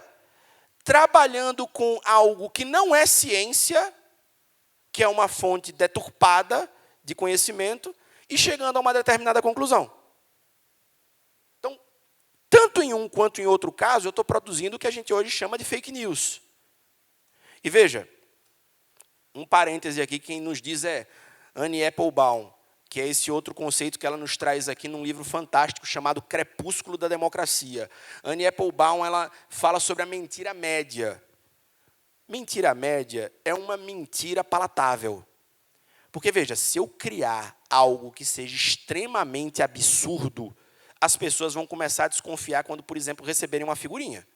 Speaker 2: trabalhando com algo que não é ciência, que é uma fonte deturpada de conhecimento, e chegando a uma determinada conclusão. Então, tanto em um quanto em outro caso, eu estou produzindo o que a gente hoje chama de fake news. E veja, um parêntese aqui, quem nos diz é Annie Applebaum, que é esse outro conceito que ela nos traz aqui num livro fantástico chamado Crepúsculo da Democracia. Annie Applebaum, ela fala sobre a mentira média. Mentira média é uma mentira palatável. Porque, veja, se eu criar algo que seja extremamente absurdo, as pessoas vão começar a desconfiar quando, por exemplo, receberem uma figurinha.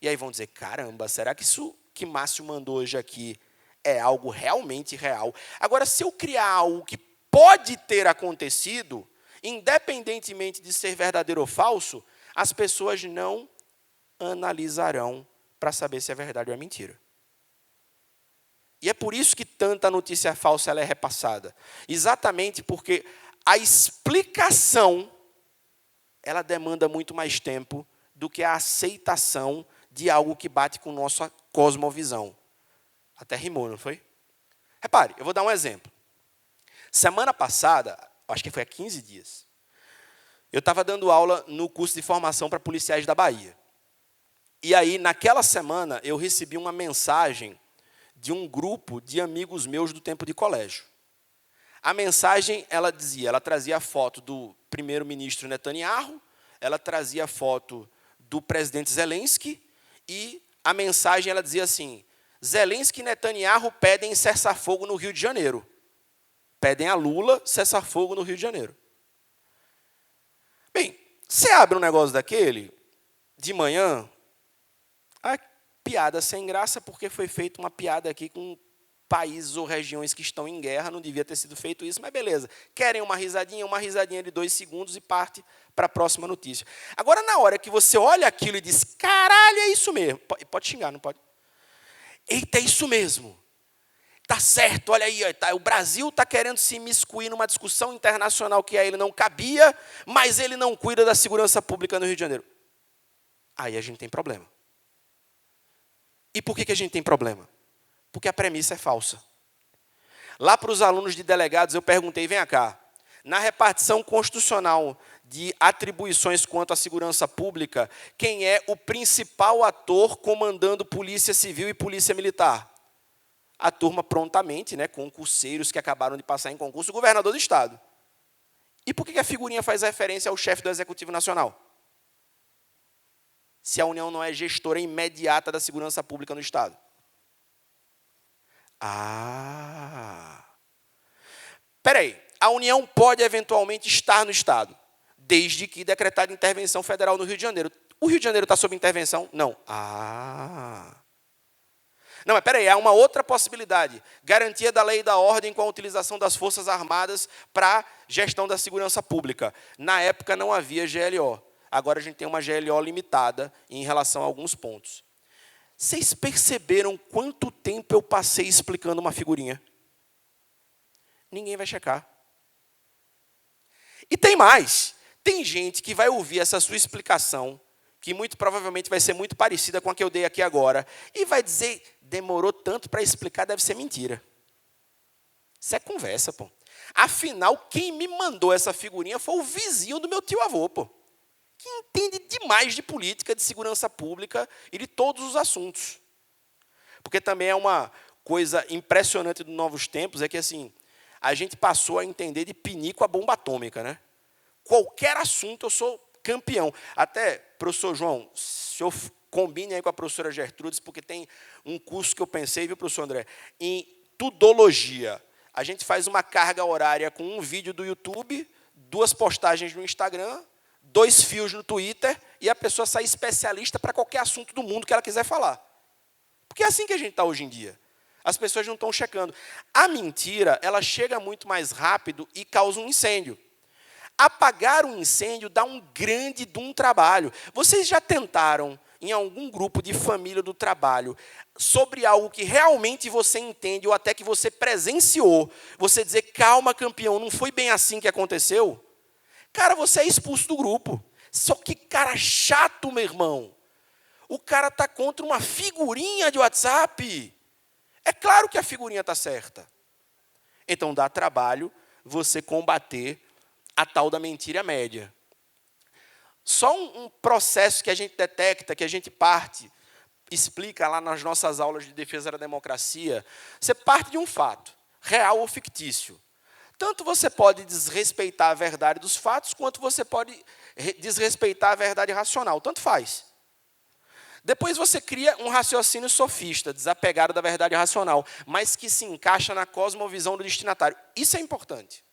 Speaker 2: E aí vão dizer, caramba, será que isso que Márcio mandou hoje aqui é algo realmente real? Agora, se eu criar algo que pode ter acontecido, independentemente de ser verdadeiro ou falso, as pessoas não analisarão para saber se é verdade ou é mentira. E é por isso que tanta notícia falsa ela é repassada. Exatamente porque a explicação, ela demanda muito mais tempo do que a aceitação de algo que bate com nossa cosmovisão. Até rimou, não foi? Repare, eu vou dar um exemplo. Semana passada, acho que foi há 15 dias, eu estava dando aula no curso de formação para policiais da Bahia. E aí, naquela semana, eu recebi uma mensagem de um grupo de amigos meus do tempo de colégio. A mensagem, ela trazia a foto do primeiro-ministro Netanyahu, ela trazia a foto do presidente Zelensky, e a mensagem, ela dizia assim: Zelensky e Netanyahu pedem cessar-fogo no Rio de Janeiro. Pedem a Lula cessar-fogo no Rio de Janeiro. Bem, você abre um negócio daquele, de manhã, a piada sem graça, porque foi feita uma piada aqui com países ou regiões que estão em guerra, não devia ter sido feito isso, mas beleza. Querem uma risadinha de 2 segundos e parte para a próxima notícia. Agora, na hora que você olha aquilo e diz, caralho, é isso mesmo. Pode xingar, não pode? Eita, é isso mesmo. Tá certo, olha aí, o Brasil está querendo se imiscuir numa discussão internacional que a ele não cabia, mas ele não cuida da segurança pública no Rio de Janeiro. Aí a gente tem problema. E por que a gente tem problema? Porque a premissa é falsa. Lá para os alunos de delegados, eu perguntei, vem cá, na repartição constitucional de atribuições quanto à segurança pública, quem é o principal ator comandando Polícia Civil e Polícia Militar? A turma prontamente, concurseiros que acabaram de passar em concurso, o governador do Estado. E por que a figurinha faz referência ao chefe do Executivo Nacional? Se a União não é gestora imediata da segurança pública no Estado. Peraí, a União pode eventualmente estar no Estado, desde que decretada intervenção federal no Rio de Janeiro. O Rio de Janeiro está sob intervenção? Não. Não, mas peraí, há uma outra possibilidade. Garantia da lei e da ordem com a utilização das Forças Armadas para gestão da segurança pública. Na época não havia GLO. Agora a gente tem uma GLO limitada em relação a alguns pontos. Vocês perceberam quanto tempo eu passei explicando uma figurinha? Ninguém vai checar. E tem mais. Tem gente que vai ouvir essa sua explicação, que muito provavelmente vai ser muito parecida com a que eu dei aqui agora, e vai dizer, demorou tanto para explicar, deve ser mentira. Isso é conversa, pô. Afinal, quem me mandou essa figurinha foi o vizinho do meu tio-avô, pô, que entende demais de política, de segurança pública e de todos os assuntos. Porque também é uma coisa impressionante dos novos tempos, é que assim, a gente passou a entender de pinico a bomba atômica, né? Qualquer assunto eu sou campeão. Até, professor João, se eu combine aí com a professora Gertrudes, porque tem um curso que eu pensei, viu, professor André, em tudologia. A gente faz uma carga horária com um vídeo do YouTube, 2 postagens no Instagram, 2 fios no Twitter, e a pessoa sai especialista para qualquer assunto do mundo que ela quiser falar. Porque é assim que a gente está hoje em dia. As pessoas não estão checando. A mentira, ela chega muito mais rápido e causa um incêndio. Apagar um incêndio dá um grande trabalho. Vocês já tentaram, em algum grupo de família do trabalho, sobre algo que realmente você entende, ou até que você presenciou, você dizer, calma, campeão, não foi bem assim que aconteceu? Cara, você é expulso do grupo. Só que cara chato, meu irmão. O cara está contra uma figurinha de WhatsApp. É claro que a figurinha está certa. Então, dá trabalho você combater a tal da mentira média. Só um processo que a gente detecta, que a gente parte, explica lá nas nossas aulas de defesa da democracia, você parte de um fato, real ou fictício. Tanto você pode desrespeitar a verdade dos fatos, quanto você pode desrespeitar a verdade racional. Tanto faz. Depois você cria um raciocínio sofista, desapegado da verdade racional, mas que se encaixa na cosmovisão do destinatário. Isso é importante.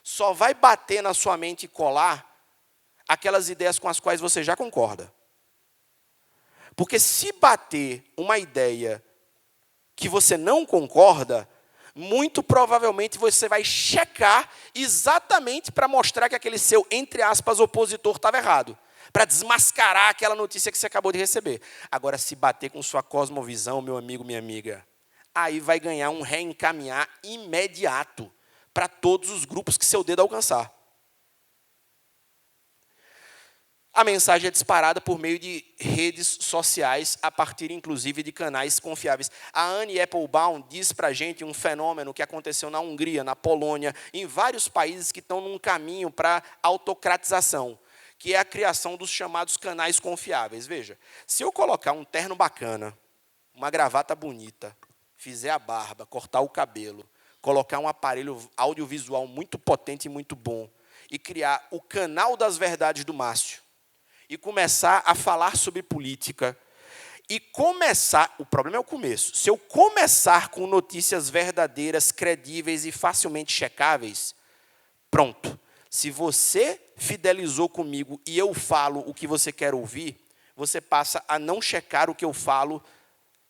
Speaker 2: Só vai bater na sua mente e colar aquelas ideias com as quais você já concorda. Porque se bater uma ideia que você não concorda, muito provavelmente você vai checar exatamente para mostrar que aquele seu, entre aspas, opositor estava errado. Para desmascarar aquela notícia que você acabou de receber. Agora, se bater com sua cosmovisão, meu amigo, minha amiga, aí vai ganhar um reencaminhar imediato. para todos os grupos que seu dedo alcançar. A mensagem é disparada por meio de redes sociais, a partir, inclusive, de canais confiáveis. A Annie Applebaum diz para a gente um fenômeno que aconteceu na Hungria, na Polônia, em vários países que estão num caminho para autocratização, que é a criação dos chamados canais confiáveis. Veja, se eu colocar um terno bacana, uma gravata bonita, fizer a barba, cortar o cabelo, colocar um aparelho audiovisual muito potente e muito bom, e criar o canal das verdades do Márcio, e começar a falar sobre política, e começar, o problema é o começo, se eu começar com notícias verdadeiras, credíveis e facilmente checáveis, pronto. Se você fidelizou comigo e eu falo o que você quer ouvir, você passa a não checar o que eu falo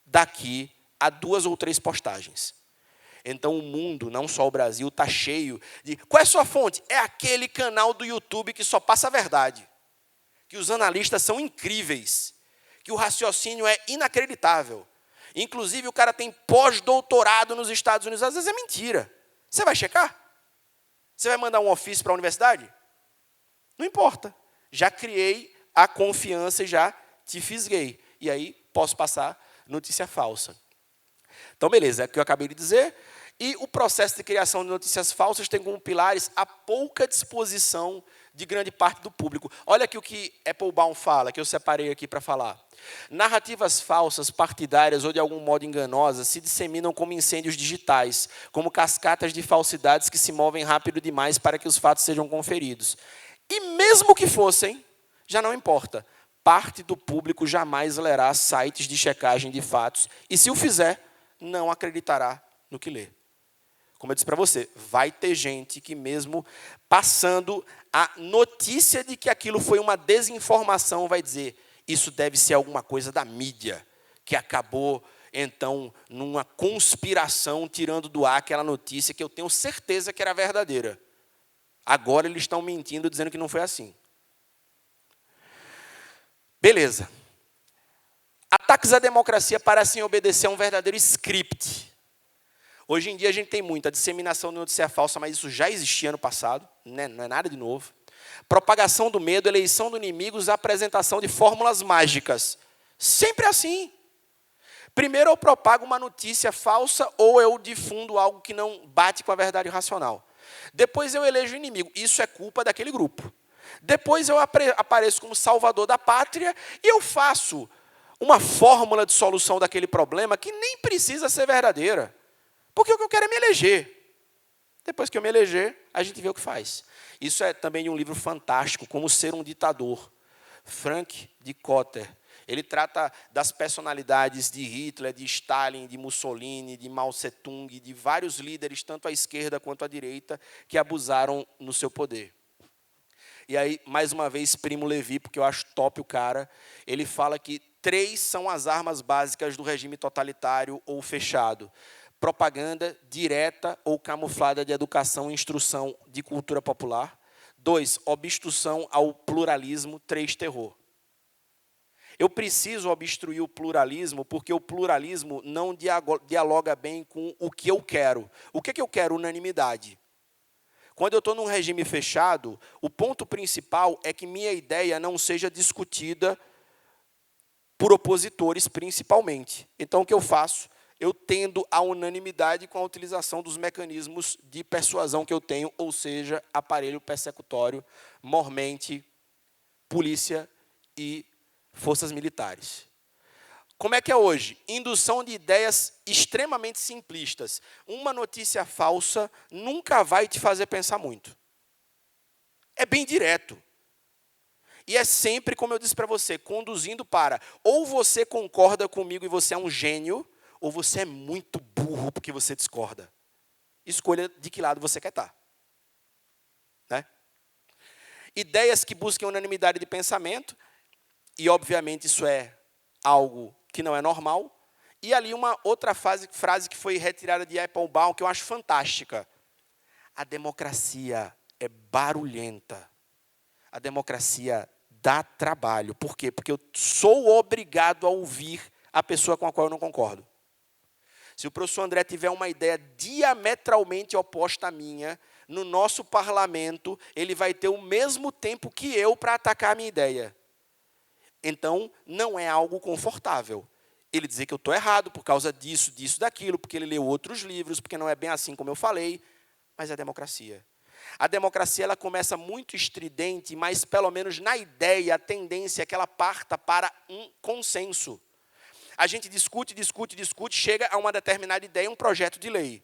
Speaker 2: daqui a 2 ou 3 postagens. Então o mundo, não só o Brasil, está cheio de... Qual é a sua fonte? É aquele canal do YouTube que só passa a verdade. Que os analistas são incríveis, que o raciocínio é inacreditável. Inclusive, o cara tem pós-doutorado nos Estados Unidos. Às vezes é mentira. Você vai checar? Você vai mandar um ofício para a universidade? Não importa. Já criei a confiança e já te fisguei. E aí, posso passar notícia falsa. Então, beleza, é o que eu acabei de dizer. E o processo de criação de notícias falsas tem como pilares a pouca disposição de grande parte do público. Olha aqui o que Applebaum fala, que eu separei aqui para falar. Narrativas falsas, partidárias ou de algum modo enganosas se disseminam como incêndios digitais, como cascatas de falsidades que se movem rápido demais para que os fatos sejam conferidos. E mesmo que fossem, já não importa. Parte do público jamais lerá sites de checagem de fatos e, se o fizer, não acreditará no que lê. Como eu disse para você, vai ter gente que mesmo passando a notícia de que aquilo foi uma desinformação, vai dizer, isso deve ser alguma coisa da mídia, que acabou, então, numa conspiração, tirando do ar aquela notícia que eu tenho certeza que era verdadeira. Agora eles estão mentindo, dizendo que não foi assim. Beleza. Ataques à democracia parecem obedecer a um verdadeiro script. Hoje em dia a gente tem muita disseminação de notícia falsa, mas isso já existia no passado, né? Não é nada de novo. Propagação do medo, eleição do inimigo, apresentação de fórmulas mágicas. Sempre assim. Primeiro eu propago uma notícia falsa ou eu difundo algo que não bate com a verdade racional. Depois eu elejo o inimigo. Isso é culpa daquele grupo. Depois eu apareço como salvador da pátria e eu faço uma fórmula de solução daquele problema que nem precisa ser verdadeira. Porque o que eu quero é me eleger. Depois que eu me eleger, a gente vê o que faz. Isso é também de um livro fantástico, Como Ser um Ditador. Frank de Cotter. Ele trata das personalidades de Hitler, de Stalin, de Mussolini, de Mao Tse-tung, de vários líderes, tanto à esquerda quanto à direita, que abusaram no seu poder. E aí, mais uma vez, Primo Levi, porque eu acho top o cara, ele fala que 3 são as armas básicas do regime totalitário ou fechado. Propaganda direta ou camuflada de educação e instrução de cultura popular. 2, obstrução ao pluralismo. 3, terror. Eu preciso obstruir o pluralismo porque o pluralismo não dialoga bem com o que eu quero. O que é que eu quero? Unanimidade. Quando eu estou num regime fechado, o ponto principal é que minha ideia não seja discutida por opositores, principalmente. Então, o que eu faço? Eu tendo a unanimidade com a utilização dos mecanismos de persuasão que eu tenho, ou seja, aparelho persecutório, mormente, polícia e forças militares. Como é que é hoje? Indução de ideias extremamente simplistas. Uma notícia falsa nunca vai te fazer pensar muito. É bem direto. E é sempre, como eu disse para você, conduzindo para ou você concorda comigo e você é um gênio, ou você é muito burro porque você discorda. Escolha de que lado você quer estar. Né? Ideias que busquem unanimidade de pensamento, e obviamente isso é algo que não é normal. E ali uma outra frase que foi retirada de Applebaum, que eu acho fantástica. A democracia é barulhenta. A democracia dá trabalho. Por quê? Porque eu sou obrigado a ouvir a pessoa com a qual eu não concordo. Se o professor André tiver uma ideia diametralmente oposta à minha, no nosso parlamento, ele vai ter o mesmo tempo que eu para atacar a minha ideia. Então, não é algo confortável. Ele dizer que eu estou errado por causa disso, disso, daquilo, porque ele leu outros livros, porque não é bem assim como eu falei, mas é democracia. A democracia ela começa muito estridente, mas pelo menos na ideia, a tendência é que ela parta para um consenso. A gente discute, chega a uma determinada ideia, um projeto de lei.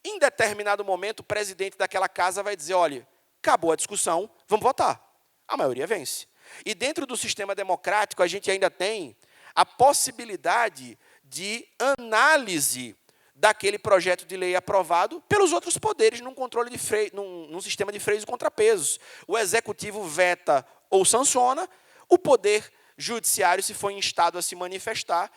Speaker 2: Em determinado momento, o presidente daquela casa vai dizer, olha, acabou a discussão, vamos votar. A maioria vence. E dentro do sistema democrático, a gente ainda tem a possibilidade de análise daquele projeto de lei aprovado pelos outros poderes num controle de freio, num sistema de freios e contrapesos. O executivo veta ou sanciona, o poder judiciário, se for instado a se manifestar,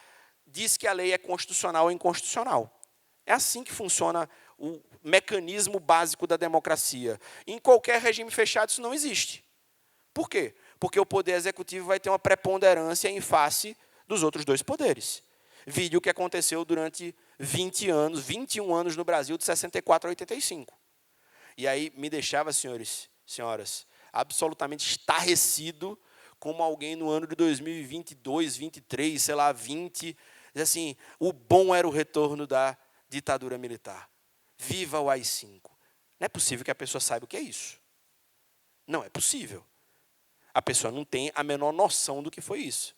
Speaker 2: diz que a lei é constitucional ou inconstitucional. É assim que funciona o mecanismo básico da democracia. Em qualquer regime fechado isso não existe. Por quê? Porque o poder executivo vai ter uma preponderância em face dos outros dois poderes. Vide o que aconteceu durante 21 anos no Brasil, de 64 a 85. E aí me deixava, senhores, senhoras, absolutamente estarrecido como alguém no ano de 2022, 23, sei lá, 20, assim, o bom era o retorno da ditadura militar. Viva o AI-5. Não é possível que a pessoa saiba o que é isso. Não é possível. A pessoa não tem a menor noção do que foi isso.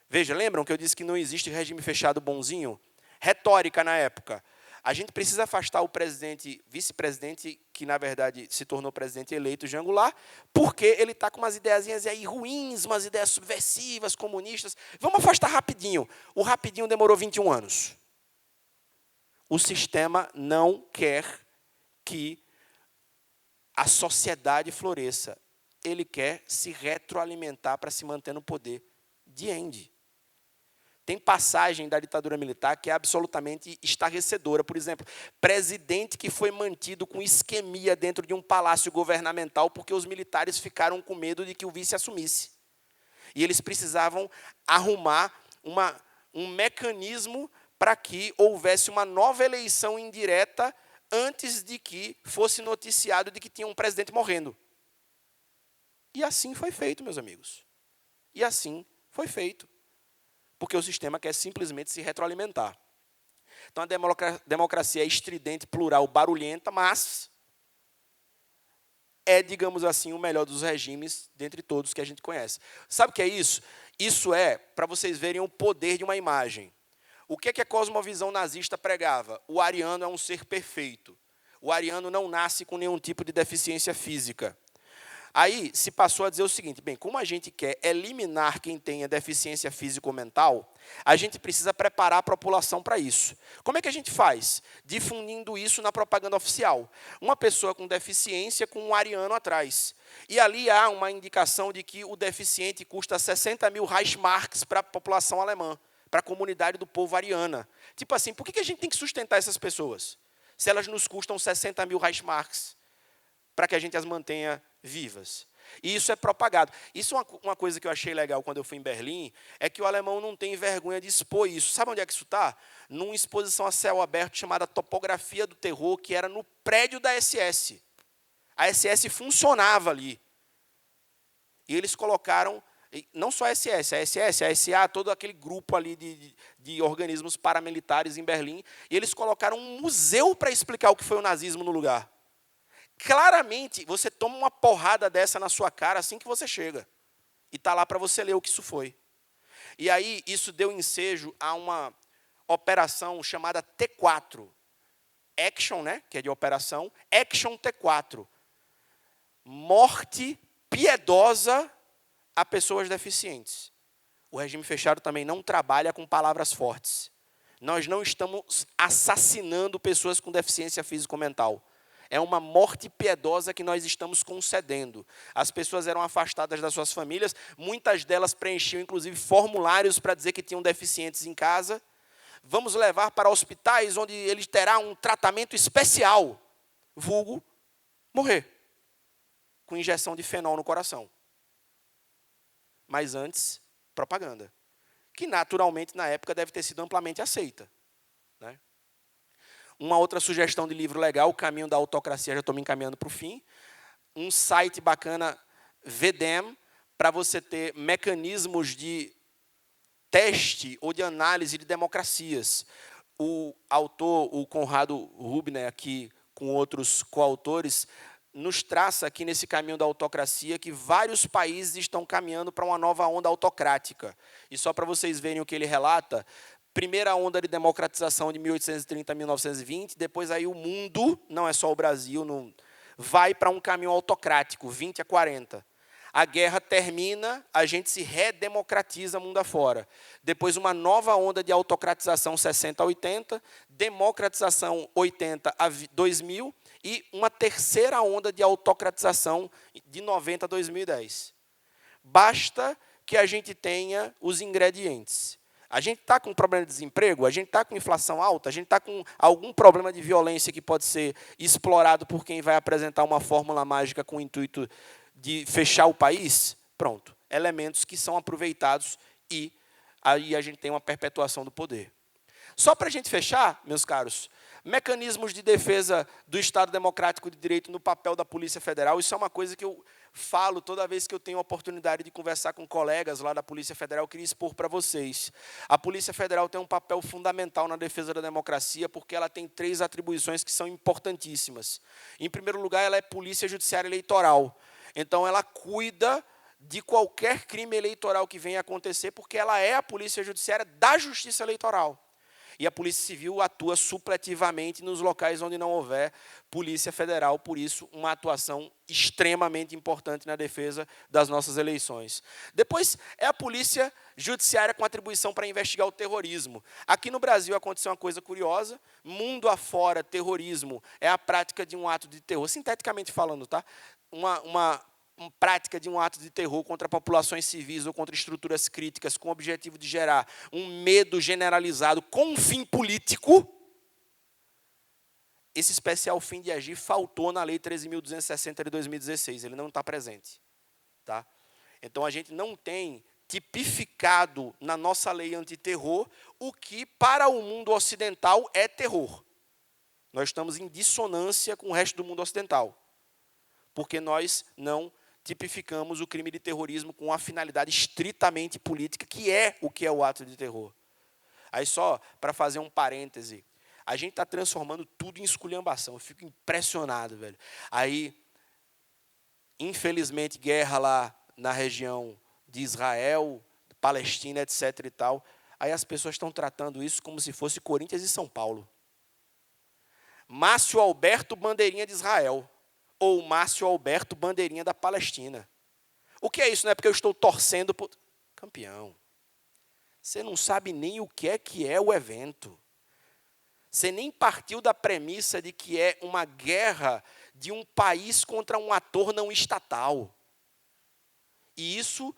Speaker 2: Veja, lembram que eu disse que não existe regime fechado bonzinho? Retórica na época. A gente precisa afastar o presidente, vice-presidente, que na verdade se tornou presidente eleito, Jean Goulart, porque ele está com umas ideiazinhas aí ruins, umas ideias subversivas, comunistas. Vamos afastar rapidinho. O rapidinho demorou 21 anos. O sistema não quer que a sociedade floresça. Ele quer se retroalimentar para se manter no poder. The end. Tem passagem da ditadura militar que é absolutamente estarrecedora. Por exemplo, presidente que foi mantido com isquemia dentro de um palácio governamental porque os militares ficaram com medo de que o vice assumisse. E eles precisavam arrumar um mecanismo para que houvesse uma nova eleição indireta antes de que fosse noticiado de que tinha um presidente morrendo. E assim foi feito, meus amigos. E assim foi feito. Porque o sistema quer simplesmente se retroalimentar. Então, a democracia é estridente, plural, barulhenta, mas é, digamos assim, o melhor dos regimes dentre todos que a gente conhece. Sabe o que é isso? Isso é para vocês verem o poder de uma imagem. O que é que a cosmovisão nazista pregava? O ariano é um ser perfeito. O ariano não nasce com nenhum tipo de deficiência física. Aí se passou a dizer o seguinte, bem, como a gente quer eliminar quem tenha deficiência físico-mental, a gente precisa preparar a população para isso. Como é que a gente faz? Difundindo isso na propaganda oficial. Uma pessoa com deficiência com um ariano atrás. E ali há uma indicação de que o deficiente custa 60 mil Reichsmarks para a população alemã, para a comunidade do povo ariana. Tipo assim, por que a gente tem que sustentar essas pessoas? Se elas nos custam 60 mil Reichsmarks, para que a gente as mantenha vivas. E isso é propagado. Isso é uma coisa que eu achei legal quando eu fui em Berlim, é que o alemão não tem vergonha de expor isso. Sabe onde é que isso está? Numa exposição a céu aberto chamada Topografia do Terror, que era no prédio da SS. A SS funcionava ali. E eles colocaram, não só a SS, a SA, todo aquele grupo ali de organismos paramilitares em Berlim, e eles colocaram um museu para explicar o que foi o nazismo no lugar. Claramente, você toma uma porrada dessa na sua cara assim que você chega. E está lá para você ler o que isso foi. E aí, isso deu ensejo a uma operação chamada T4. Action, né, que é de operação. Action T4. Morte piedosa a pessoas deficientes. O regime fechado também não trabalha com palavras fortes. Nós não estamos assassinando pessoas com deficiência físico-mental. É uma morte piedosa que nós estamos concedendo. As pessoas eram afastadas das suas famílias, muitas delas preenchiam, inclusive, formulários para dizer que tinham deficientes em casa. Vamos levar para hospitais onde eles terão um tratamento especial, vulgo morrer, com injeção de fenol no coração. Mas antes, propaganda, que naturalmente, na época, deve ter sido amplamente aceita. Né? Uma outra sugestão de livro legal, O Caminho da Autocracia, já estou me encaminhando para o fim. Um site bacana, VDEM, para você ter mecanismos de teste ou de análise de democracias. O autor, o Conrado Rubner, aqui com outros coautores, nos traça aqui nesse caminho da autocracia que vários países estão caminhando para uma nova onda autocrática. E só para vocês verem o que ele relata, primeira onda de democratização de 1830 a 1920, depois aí o mundo, não é só o Brasil, não, vai para um caminho autocrático, 20 a 40. A guerra termina, a gente se redemocratiza mundo afora. Depois, uma nova onda de autocratização, 60 a 80, democratização, 80 a 2000, e uma terceira onda de autocratização, de 90 a 2010. Basta que a gente tenha os ingredientes. A gente está com problema de desemprego, a gente está com inflação alta, a gente está com algum problema de violência que pode ser explorado por quem vai apresentar uma fórmula mágica com o intuito de fechar o país, pronto. Elementos que são aproveitados e aí a gente tem uma perpetuação do poder. Só para a gente fechar, meus caros, mecanismos de defesa do Estado Democrático de Direito no papel da Polícia Federal, isso é uma coisa que eu falo toda vez que eu tenho a oportunidade de conversar com colegas lá da Polícia Federal, eu queria expor para vocês. A Polícia Federal tem um papel fundamental na defesa da democracia, porque ela tem 3 atribuições que são importantíssimas. Em primeiro lugar, ela é Polícia Judiciária Eleitoral. Então, ela cuida de qualquer crime eleitoral que venha a acontecer, porque ela é a Polícia Judiciária da Justiça Eleitoral. E a Polícia Civil atua supletivamente nos locais onde não houver Polícia Federal, por isso, uma atuação extremamente importante na defesa das nossas eleições. Depois, é a Polícia Judiciária com atribuição para investigar o terrorismo. Aqui no Brasil aconteceu uma coisa curiosa, mundo afora, terrorismo é a prática de um ato de terror, sinteticamente falando, tá? Uma prática de um ato de terror contra populações civis ou contra estruturas críticas com o objetivo de gerar um medo generalizado com um fim político, esse especial fim de agir faltou na Lei 13.260 de 2016, ele não está presente. Tá? Então, a gente não tem tipificado na nossa lei antiterror o que, para o mundo ocidental, é terror. Nós estamos em dissonância com o resto do mundo ocidental, porque nós não tipificamos o crime de terrorismo com uma finalidade estritamente política, que é o que é o ato de terror. Aí, só para fazer um parêntese, a gente está transformando tudo em esculhambação. Eu fico impressionado, velho. Aí, infelizmente, guerra lá na região de Israel, Palestina, etc. e tal. Aí as pessoas estão tratando isso como se fosse Corinthians e São Paulo. Márcio Alberto, bandeirinha de Israel. Ou Márcio Alberto, bandeirinha da Palestina. O que é isso? Não é porque eu estou torcendo por... Campeão, você não sabe nem o que é o evento. Você nem partiu da premissa de que é uma guerra de um país contra um ator não estatal. E isso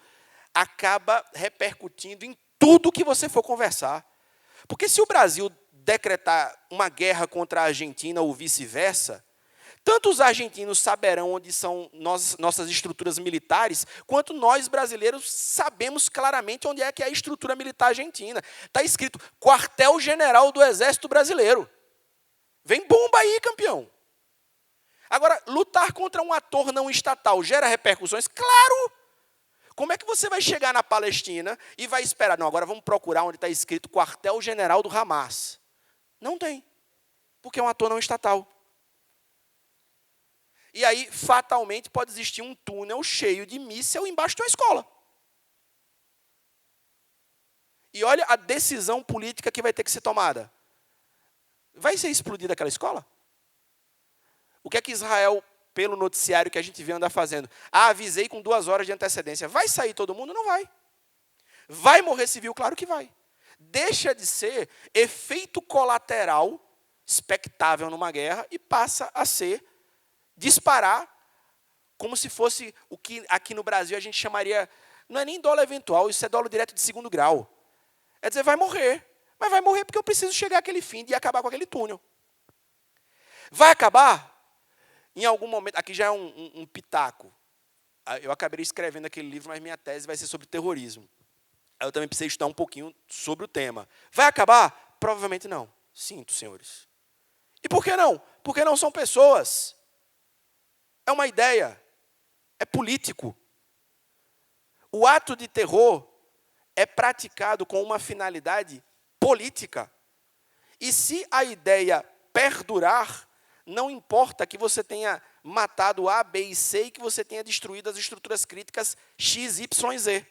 Speaker 2: acaba repercutindo em tudo que você for conversar. Porque se o Brasil decretar uma guerra contra a Argentina ou vice-versa, tanto os argentinos saberão onde são nossas estruturas militares, quanto nós, brasileiros, sabemos claramente onde é que é a estrutura militar argentina. Está escrito Quartel-General do Exército Brasileiro. Vem bomba aí, campeão. Agora, lutar contra um ator não estatal gera repercussões? Claro! Como é que você vai chegar na Palestina e vai esperar? Não, agora vamos procurar onde está escrito Quartel-General do Hamas. Não tem, porque é um ator não estatal. E aí, fatalmente, pode existir um túnel cheio de míssil embaixo de uma escola. E olha a decisão política que vai ter que ser tomada. Vai ser explodida aquela escola? O que é que Israel, pelo noticiário que a gente vê andar fazendo? Avisei com 2 horas de antecedência. Vai sair todo mundo? Não vai. Vai morrer civil? Claro que vai. Deixa de ser efeito colateral, expectável numa guerra, e passa a ser disparar como se fosse o que aqui no Brasil a gente chamaria, não é nem dolo eventual, isso é dolo direto de 2º grau. É dizer, vai morrer. Mas vai morrer porque eu preciso chegar àquele fim e acabar com aquele túnel. Vai acabar? Em algum momento, aqui já é um pitaco. Eu acabei escrevendo aquele livro, mas minha tese vai ser sobre terrorismo. Eu também precisei estudar um pouquinho sobre o tema. Vai acabar? Provavelmente não. Sinto, senhores. E por que não? Porque não são pessoas. É uma ideia. É político. O ato de terror é praticado com uma finalidade política. E se a ideia perdurar, não importa que você tenha matado A, B e C e que você tenha destruído as estruturas críticas X, Y, Z.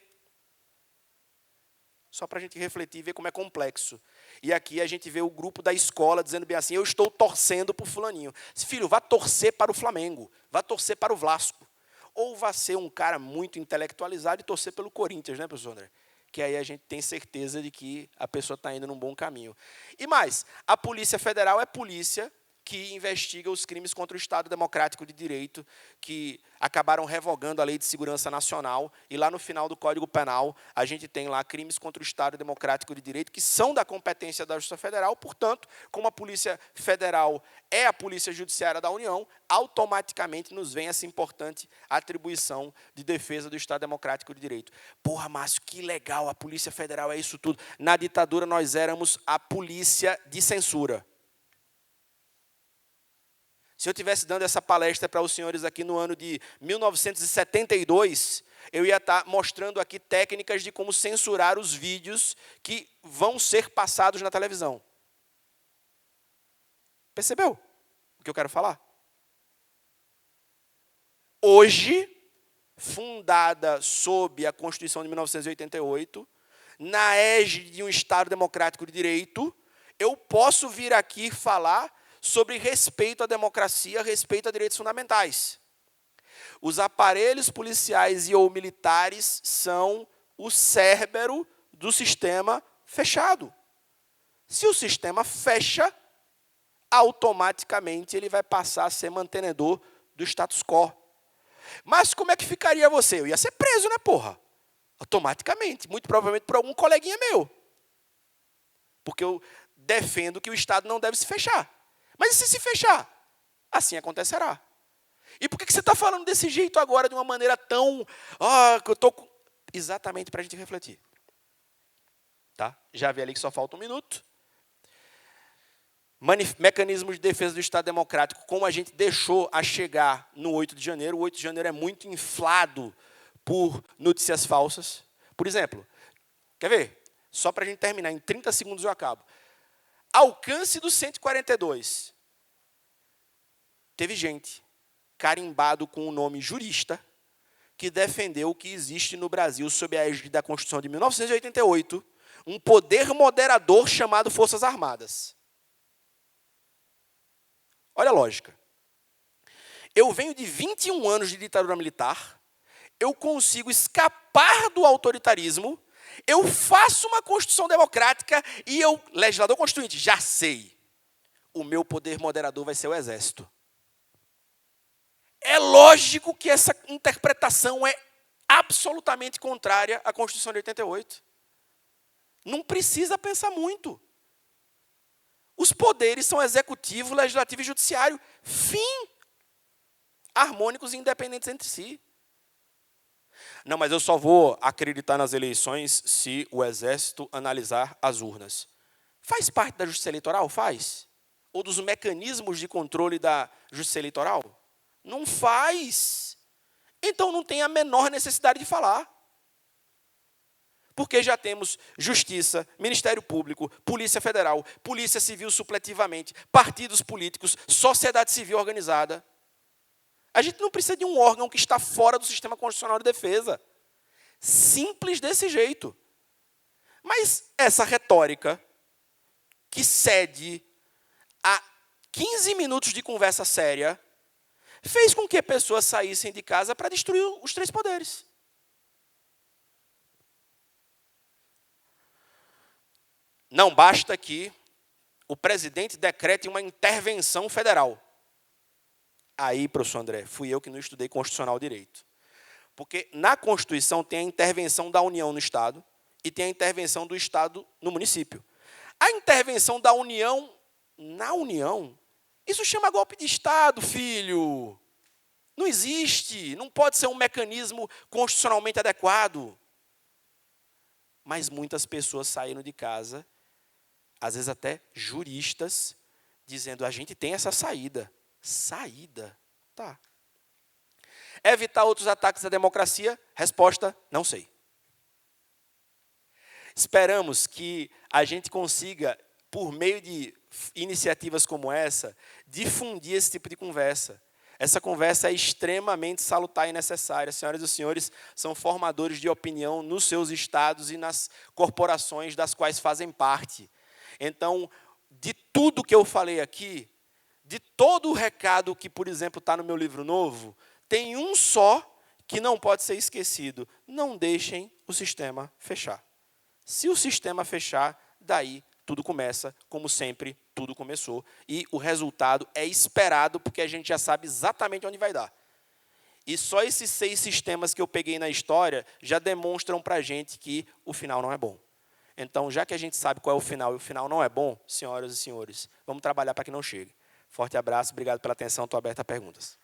Speaker 2: Só para a gente refletir e ver como é complexo. E aqui a gente vê o grupo da escola dizendo bem assim, eu estou torcendo para o fulaninho. Filho, vá torcer para o Flamengo, vá torcer para o Vasco. Ou vá ser um cara muito intelectualizado e torcer pelo Corinthians, né, professor André? Que aí a gente tem certeza de que a pessoa está indo num bom caminho. E mais, a Polícia Federal é polícia que investiga os crimes contra o Estado Democrático de Direito, que acabaram revogando a Lei de Segurança Nacional, e lá no final do Código Penal, a gente tem lá crimes contra o Estado Democrático de Direito, que são da competência da Justiça Federal, portanto, como a Polícia Federal é a Polícia Judiciária da União, automaticamente nos vem essa importante atribuição de defesa do Estado Democrático de Direito. Porra, Márcio, que legal, a Polícia Federal é isso tudo. Na ditadura, nós éramos a polícia de censura. Se eu estivesse dando essa palestra para os senhores aqui no ano de 1972, eu ia estar mostrando aqui técnicas de como censurar os vídeos que vão ser passados na televisão. Percebeu o que eu quero falar? Hoje, fundada sob a Constituição de 1988, na égide de um Estado democrático de direito, eu posso vir aqui falar sobre respeito à democracia, respeito a direitos fundamentais. Os aparelhos policiais e ou militares são o cérebro do sistema fechado. Se o sistema fecha, automaticamente ele vai passar a ser mantenedor do status quo. Mas como é que ficaria você? Eu ia ser preso, né, porra? Automaticamente, muito provavelmente por algum coleguinha meu. Porque eu defendo que o Estado não deve se fechar. Mas e se fechar? Assim acontecerá. E por que você está falando desse jeito agora, de uma maneira tão... que eu estou... Exatamente para a gente refletir. Tá? Já vi ali que só falta um minuto. Mecanismos de defesa do Estado Democrático, como a gente deixou a chegar no 8 de janeiro. O 8 de janeiro é muito inflado por notícias falsas. Por exemplo, quer ver? Só para a gente terminar, em 30 segundos eu acabo. Alcance do 142. Teve gente carimbado com o nome jurista que defendeu que existe no Brasil, sob a égide da Constituição de 1988, um poder moderador chamado Forças Armadas. Olha a lógica. Eu venho de 21 anos de ditadura militar, eu consigo escapar do autoritarismo, eu faço uma Constituição democrática e eu, legislador constituinte, já sei. O meu poder moderador vai ser o Exército. É lógico que essa interpretação é absolutamente contrária à Constituição de 88. Não precisa pensar muito. Os poderes são executivo, legislativo e judiciário. Fim. Harmônicos e independentes entre si. Não, mas eu só vou acreditar nas eleições se o Exército analisar as urnas. Faz parte da Justiça Eleitoral? Faz. Ou dos mecanismos de controle da Justiça Eleitoral? Não faz. Então não tem a menor necessidade de falar. Porque já temos Justiça, Ministério Público, Polícia Federal, Polícia Civil supletivamente, partidos políticos, sociedade civil organizada. A gente não precisa de um órgão que está fora do sistema constitucional de defesa. Simples desse jeito. Mas essa retórica que cede a 15 minutos de conversa séria fez com que pessoas saíssem de casa para destruir os três poderes. Não basta que o presidente decrete uma intervenção federal. Aí, professor André, fui eu que não estudei constitucional direito. Porque na Constituição tem a intervenção da União no Estado e tem a intervenção do Estado no município. A intervenção da União na União, isso chama golpe de Estado, filho. Não existe, não pode ser um mecanismo constitucionalmente adequado. Mas muitas pessoas saíram de casa, às vezes até juristas, dizendo, a gente tem essa saída. Saída? Tá. Evitar outros ataques à democracia? Resposta, não sei. Esperamos que a gente consiga, por meio de iniciativas como essa, difundir esse tipo de conversa. Essa conversa é extremamente salutar e necessária. Senhoras e senhores, são formadores de opinião nos seus estados e nas corporações das quais fazem parte. Então, de tudo que eu falei aqui, de todo o recado que, por exemplo, está no meu livro novo, tem um só que não pode ser esquecido. Não deixem o sistema fechar. Se o sistema fechar, daí tudo começa, como sempre, tudo começou. E o resultado é esperado, porque a gente já sabe exatamente onde vai dar. E só esses 6 sistemas que eu peguei na história já demonstram para a gente que o final não é bom. Então, já que a gente sabe qual é o final e o final não é bom, senhoras e senhores, vamos trabalhar para que não chegue. Forte abraço, obrigado pela atenção, estou aberto a perguntas.